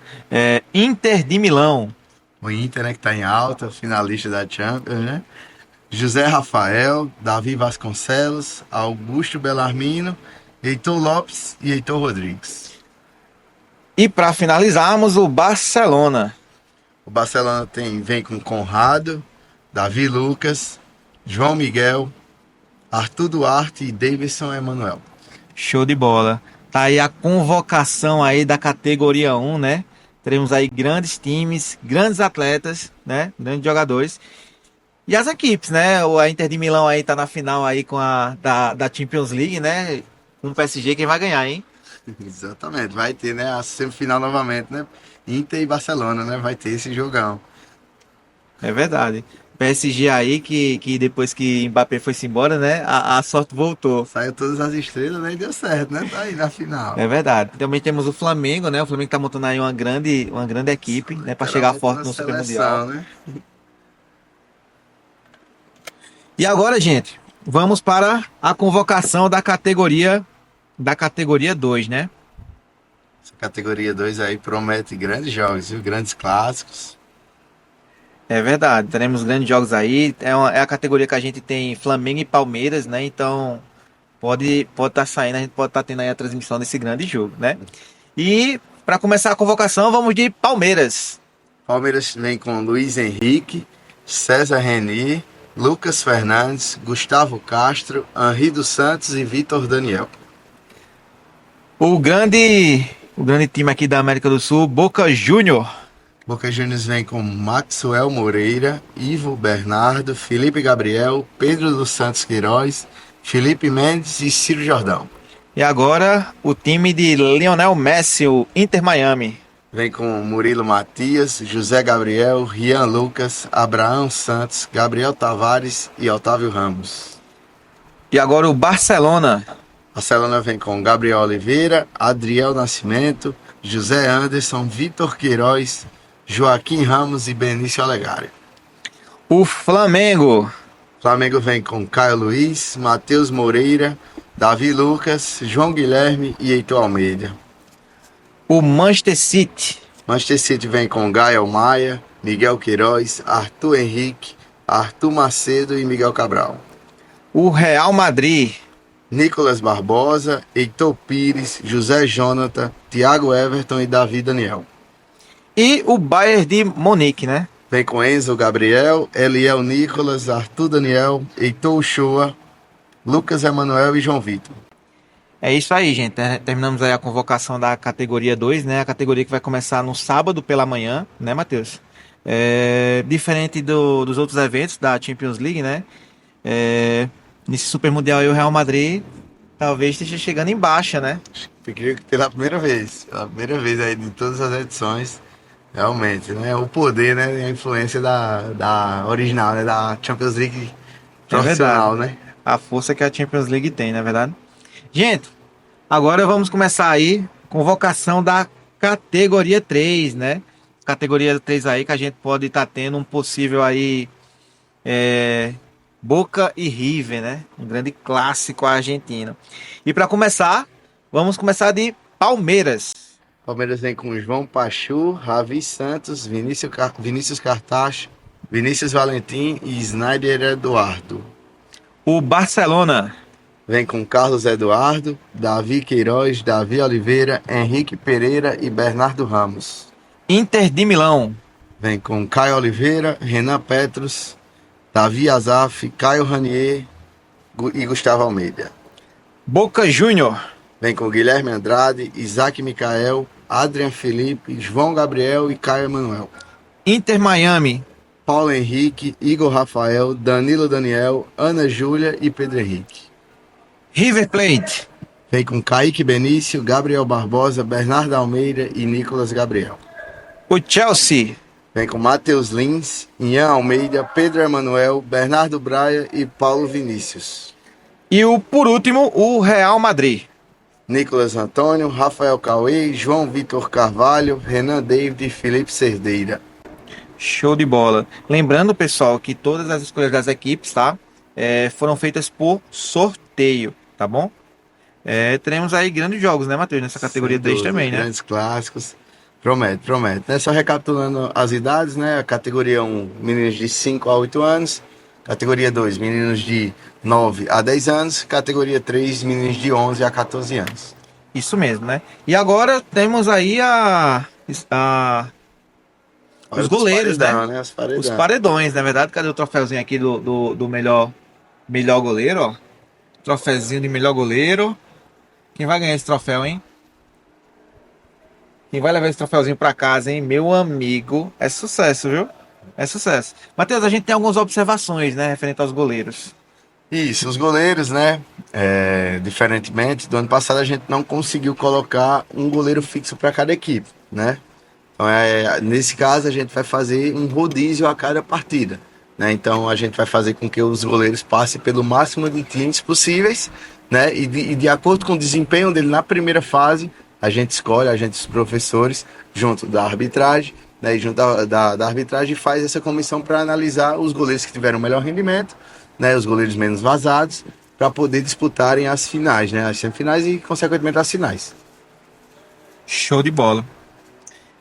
Inter de Milão. O Inter, né, que tá em alta, finalista da Champions, né? José Rafael, Davi Vasconcelos, Augusto Belarmino, Heitor Lopes e Heitor Rodrigues. E para finalizarmos, o Barcelona. O Barcelona vem com Conrado, Davi Lucas, João Miguel, Arthur Duarte e Davidson Emanuel. Show de bola. Tá aí a convocação aí da categoria 1, né? Teremos aí grandes times, grandes atletas, né? Grandes jogadores. E as equipes, né? A Inter de Milão aí tá na final aí com da Champions League, né? Com o PSG, quem vai ganhar, hein? Exatamente, vai ter, né, a semifinal novamente, né? Inter e Barcelona, né? Vai ter esse jogão. É verdade. PSG aí que depois que Mbappé foi-se embora, né? A sorte voltou. Saiu todas as estrelas, né? E deu certo, né? Tá aí na final. É verdade. Também temos o Flamengo, né? O Flamengo tá montando aí uma grande equipe, né? Para chegar forte no Super Mundial. Né? E agora, gente, vamos para a convocação da categoria 2, né? Essa categoria 2 aí promete grandes jogos, viu? Grandes clássicos. É verdade, teremos grandes jogos aí. É a categoria que a gente tem Flamengo e Palmeiras, né? Então pode estar saindo, a gente pode estar tendo aí a transmissão desse grande jogo, né? E para começar a convocação, vamos de Palmeiras. Palmeiras vem com Luiz Henrique, César Reni, Lucas Fernandes, Gustavo Castro, Henri dos Santos e Vitor Daniel. O grande time aqui da América do Sul, Boca Juniors. Boca Juniors vem com Maxwell Moreira, Ivo Bernardo, Felipe Gabriel, Pedro dos Santos Queiroz, Felipe Mendes e Ciro Jordão. E agora o time de Lionel Messi, o Inter Miami. Vem com Murilo Matias, José Gabriel, Rian Lucas, Abraão Santos, Gabriel Tavares e Otávio Ramos. E agora o Barcelona. Barcelona vem com Gabriel Oliveira, Adriel Nascimento, José Anderson, Vitor Queiroz, Joaquim Ramos e Benício Olegário. O Flamengo. Flamengo vem com Caio Luiz, Matheus Moreira, Davi Lucas, João Guilherme e Heitor Almeida. O Manchester City. Manchester City vem com Gael Maia, Miguel Queiroz, Arthur Henrique, Arthur Macedo e Miguel Cabral. O Real Madrid. Nicolas Barbosa, Heitor Pires, José Jonathan, Thiago Everton e Davi Daniel. E o Bayern de Munique, né? Vem com Enzo Gabriel, Eliel Nicolas, Arthur Daniel, Heitor Uchoa, Lucas Emanuel e João Vitor. É isso aí, gente. Terminamos aí a convocação da categoria 2, né? A categoria que vai começar no sábado pela manhã, né, Matheus? Diferente dos outros eventos da Champions League, né? Nesse Super Mundial aí o Real Madrid talvez esteja chegando em baixa, né? Fiquei pela primeira vez aí de todas as edições, realmente, né? O poder, né? A influência da original, né? Da Champions League profissional, né? A força que a Champions League tem, não é verdade? Gente, agora vamos começar aí convocação da categoria 3, né? Categoria 3 aí que a gente pode estar tendo um possível aí Boca e River, né? Um grande clássico argentino. E para começar, vamos começar de Palmeiras. Palmeiras vem com João Pachu, Ravi Santos, Vinícius Cartacho, Vinícius Valentim e Snyder Eduardo. O Barcelona vem com Carlos Eduardo, Davi Queiroz, Davi Oliveira, Henrique Pereira e Bernardo Ramos. Inter de Milão vem com Caio Oliveira, Renan Petros, Davi Azaf, Caio Ranier e Gustavo Almeida. Boca Júnior vem com Guilherme Andrade, Isaac Micael, Adrian Felipe, João Gabriel e Caio Emanuel. Inter Miami Paulo Henrique, Igor Rafael, Danilo Daniel, Ana Júlia e Pedro Henrique. River Plate vem com Kaique Benício, Gabriel Barbosa, Bernardo Almeida e Nicolas Gabriel. O Chelsea vem com Matheus Lins, Ian Almeida, Pedro Emanuel, Bernardo Braia e Paulo Vinícius. E por último, o Real Madrid. Nicolas Antônio, Rafael Cauê, João Vitor Carvalho, Renan David e Felipe Cerdeira. Show de bola. Lembrando, pessoal, que todas as escolhas das equipes, tá? Foram feitas por sorteio, tá bom? Teremos aí grandes jogos, né, Matheus? Nessa categoria 3 também, né? Grandes clássicos. Promete. Só recapitulando as idades, né? A categoria 1, meninos de 5 a 8 anos. Categoria 2, meninos de 9 a 10 anos. Categoria 3, meninos de 11 a 14 anos. Isso mesmo, né? E agora temos aí os goleiros, né? Os paredões, na verdade. Cadê o troféuzinho aqui do melhor goleiro, ó? Troféuzinho de melhor goleiro. Quem vai ganhar esse troféu, hein? Quem vai levar esse troféuzinho pra casa, hein? Meu amigo, é sucesso, viu? É sucesso. Matheus, a gente tem algumas observações, né? Referente aos goleiros. Isso, os goleiros, né? Diferentemente do ano passado, a gente não conseguiu colocar um goleiro fixo para cada equipe, né? Então, nesse caso, a gente vai fazer um rodízio a cada partida, né? Então, a gente vai fazer com que os goleiros passem pelo máximo de times possíveis, né? E de acordo com o desempenho dele na primeira fase, a gente escolhe, os professores, junto da arbitragem, né? E junto da arbitragem, faz essa comissão para analisar os goleiros que tiveram melhor rendimento, né? Os goleiros menos vazados, para poder disputarem as finais, né? As semifinais e, consequentemente, as finais. Show de bola.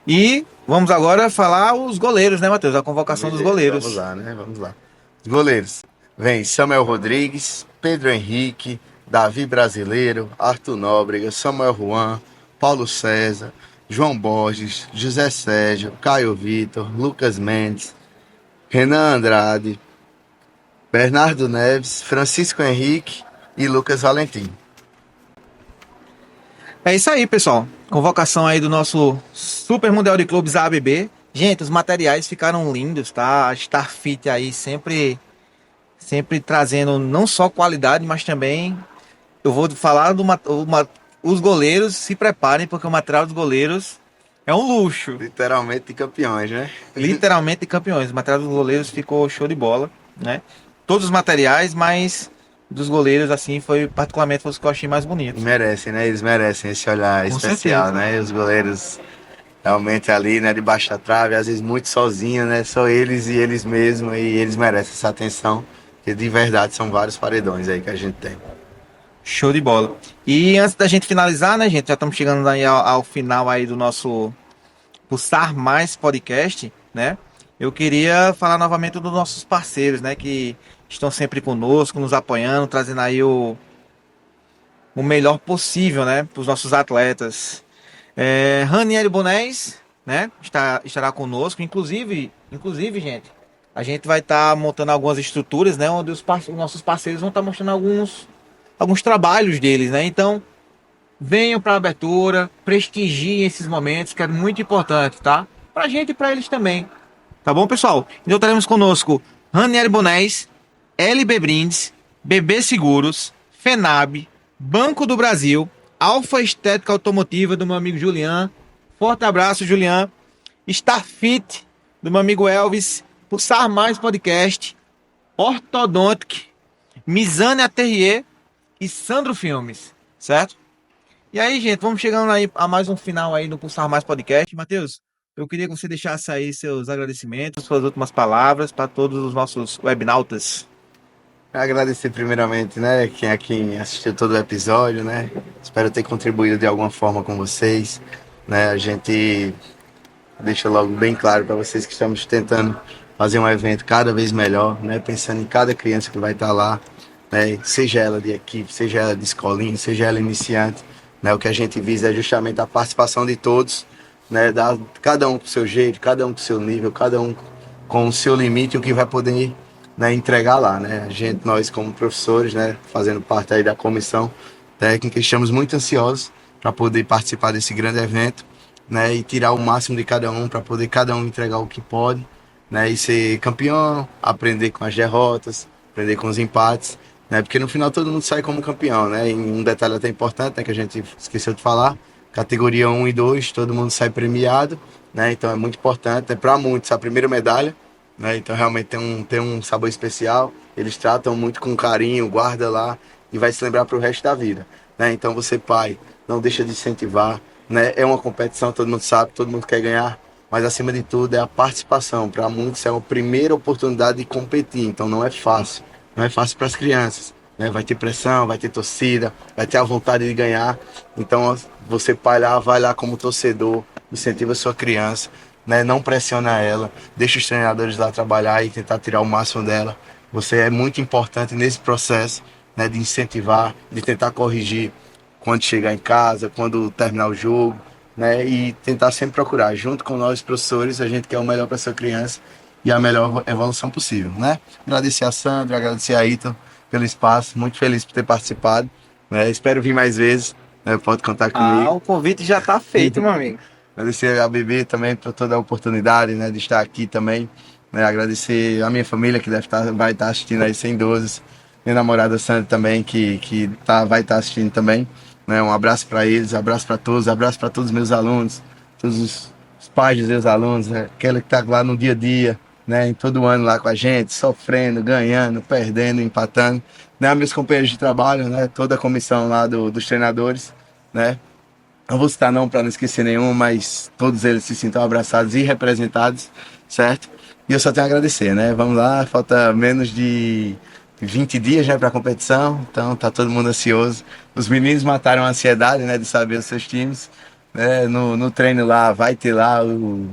E vamos agora falar os goleiros, né, Matheus? A convocação dos goleiros. Vamos lá, né? Vamos lá. Os goleiros. Vem Samuel Rodrigues, Pedro Henrique, Davi Brasileiro, Arthur Nóbrega, Samuel Juan, Paulo César, João Borges, José Sérgio, Caio Vitor, Lucas Mendes, Renan Andrade, Bernardo Neves, Francisco Henrique e Lucas Valentim. É isso aí, pessoal. Convocação aí do nosso Super Mundial de Clubes ABB. Gente, os materiais ficaram lindos, tá? A Starfit aí sempre trazendo não só qualidade, mas também eu vou falar os goleiros se preparem, porque o material dos goleiros é um luxo. Literalmente de campeões, né? Literalmente de campeões. O material dos goleiros ficou show de bola, né? Todos os materiais, mas dos goleiros, assim, foi particularmente os que eu achei mais bonito. Merecem, né? Eles merecem esse olhar Com especial, certeza. né? E os goleiros realmente ali, né? Debaixo da trave, às vezes muito sozinho, né? Só eles e eles mesmos, e eles merecem essa atenção, porque de verdade são vários paredões aí que a gente tem. Show de bola. E antes da gente finalizar, né, gente? Já estamos chegando aí ao final aí do nosso Pulsar Mais podcast, né? Eu queria falar novamente dos nossos parceiros, né? Que estão sempre conosco, nos apoiando, trazendo aí o melhor possível, né? Para os nossos atletas. Ranieri Bonés, né? Estará conosco. Inclusive, gente, a gente vai estar montando algumas estruturas, né? Onde os nossos parceiros vão estar mostrando alguns trabalhos deles, né? Então, venham para a abertura, prestigiem esses momentos, que é muito importante, tá? Pra gente e pra eles também. Tá bom, pessoal? Então teremos conosco Ranieri Bonés, LB Brindes, BB Seguros, FENAB, Banco do Brasil, Alfa Estética Automotiva do meu amigo Julian. Forte abraço, Julian. Starfit do meu amigo Elvis. Pulsar Mais Podcast, Ortodontic, Mizane Atelier e Sandro Filmes, certo? E aí, gente, vamos chegando aí a mais um final aí no Pulsar Mais Podcast. Matheus, eu queria que você deixasse aí seus agradecimentos, suas últimas palavras para todos os nossos webnautas. Agradecer primeiramente, né, quem assistiu todo o episódio, né? Espero ter contribuído de alguma forma com vocês, né? A gente deixa logo bem claro para vocês que estamos tentando fazer um evento cada vez melhor, né? Pensando em cada criança que vai estar lá, né? Seja ela de equipe, seja ela de escolinha, seja ela iniciante, né? O que a gente visa é justamente a participação de todos, né? Cada um com o seu jeito, cada um com o seu nível, cada um com o seu limite, o que vai poder, né, entregar lá, né? Nós como professores, né, fazendo parte aí da comissão técnica, estamos muito ansiosos para poder participar desse grande evento, né, e tirar o máximo de cada um para poder cada um entregar o que pode, né, e ser campeão, aprender com as derrotas, aprender com os empates, né, porque no final todo mundo sai como campeão, né? E um detalhe até importante, né, que a gente esqueceu de falar, categoria 1 e 2, todo mundo sai premiado, né? Então é muito importante, né, para muitos a primeira medalha, né? Então realmente tem um sabor especial, eles tratam muito com carinho, guarda lá e vai se lembrar para o resto da vida, né? Então você, pai, não deixa de incentivar, né? É uma competição, todo mundo sabe, todo mundo quer ganhar, mas acima de tudo é a participação. Para muitos é a primeira oportunidade de competir, então não é fácil para as crianças, né? Vai ter pressão, vai ter torcida, vai ter a vontade de ganhar. Então você, pai, vai lá como torcedor, incentiva a sua criança, né? Não pressiona ela, deixa os treinadores lá trabalhar e tentar tirar o máximo dela. Você é muito importante nesse processo, né, de incentivar, de tentar corrigir quando chegar em casa, quando terminar o jogo, né, e tentar sempre procurar, junto com nós professores, a gente quer o melhor para essa criança e a melhor evolução possível, né? Agradecer a Sandra, agradecer a Ito pelo espaço, muito feliz por ter participado, né? Espero vir mais vezes, né? Pode contar comigo. O convite já tá feito, meu amigo. Agradecer a Bebê também por toda a oportunidade, né, de estar aqui também, né? Agradecer a minha família que vai estar assistindo aí sem dúvidas, minha namorada Sandra também vai estar assistindo também, né? Um abraço para eles, abraço para todos os meus alunos, todos os pais dos meus alunos, né? Aquela que está lá no dia a dia, né, em todo ano lá com a gente, sofrendo, ganhando, perdendo, empatando, né? Meus companheiros de trabalho, né? Toda a comissão lá dos treinadores, né? Não vou citar não para não esquecer nenhum, mas todos eles se sintam abraçados e representados, certo? E eu só tenho a agradecer, né? Vamos lá, falta menos de 20 dias, né, para a competição, então tá todo mundo ansioso. Os meninos mataram a ansiedade, né, de saber os seus times, né? No treino lá vai ter lá o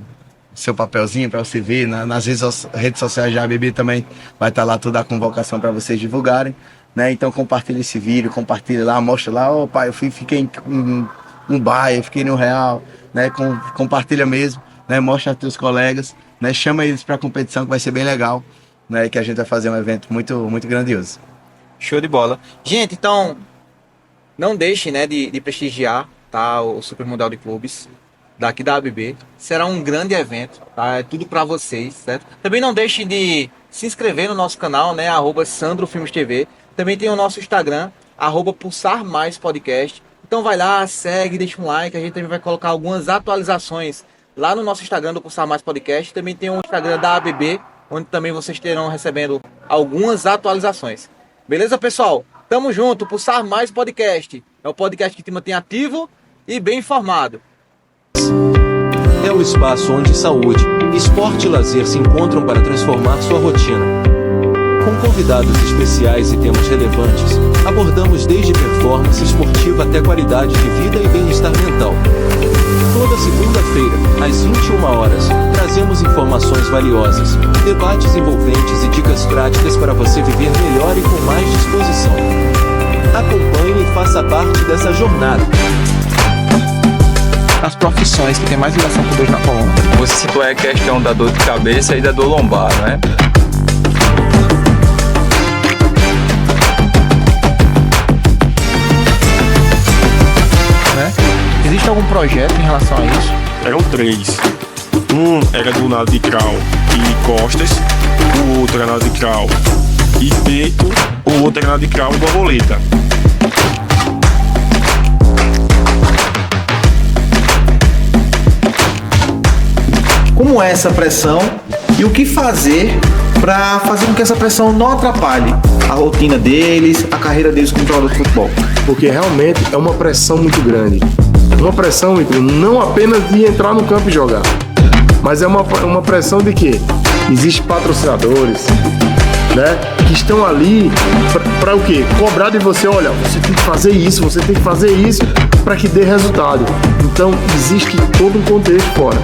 seu papelzinho para você ver, nas redes sociais da ABB também vai estar lá toda a convocação para vocês divulgarem, né? Então compartilha esse vídeo, compartilha lá, mostra lá, ó, pai, fiquei no Baia, fiquei no Real, né? Compartilha mesmo, né? Mostra aos teus colegas, né? Chama eles para a competição que vai ser bem legal, né? Que a gente vai fazer um evento muito, muito grandioso. Show de bola. Gente, então, não deixem, né, de prestigiar, tá, o Super Mundial de Clubes daqui da ABB. Será um grande evento, tá? É tudo para vocês, certo? Também não deixem de se inscrever no nosso canal, né? @SandroFilmesTV. Também tem o nosso Instagram, @PulsarMaisPodcast. Então vai lá, segue, deixa um like. A gente também vai colocar algumas atualizações lá no nosso Instagram do Pulsar Mais Podcast. Também tem o Instagram da ABB, onde também vocês terão recebendo algumas atualizações. Beleza, pessoal? Tamo junto, Pulsar Mais Podcast. É o podcast que te mantém ativo e bem informado. É o espaço onde saúde, esporte e lazer se encontram para transformar sua rotina. Com convidados especiais e temas relevantes, abordamos desde performance esportiva até qualidade de vida e bem-estar mental. Toda segunda-feira, às 21 horas, trazemos informações valiosas, debates envolventes e dicas práticas para você viver melhor e com mais disposição. Acompanhe e faça parte dessa jornada. As profissões que tem mais ligação com dor na coluna. Você citou a questão da dor de cabeça e da dor lombar, né? Existe algum projeto em relação a isso? Eram 3. Um era do nado de crawl e costas, o outro era nado de crawl e peito, o outro era nado de crawl e borboleta. Como é essa pressão e o que fazer para fazer com que essa pressão não atrapalhe a rotina deles, a carreira deles como jogador de futebol? Porque realmente é uma pressão muito grande. Uma pressão, não apenas de entrar no campo e jogar, mas é uma pressão de que existem patrocinadores, né, que estão ali para o quê? Cobrar de você, olha, você tem que fazer isso, você tem que fazer isso para que dê resultado. Então existe todo um contexto fora.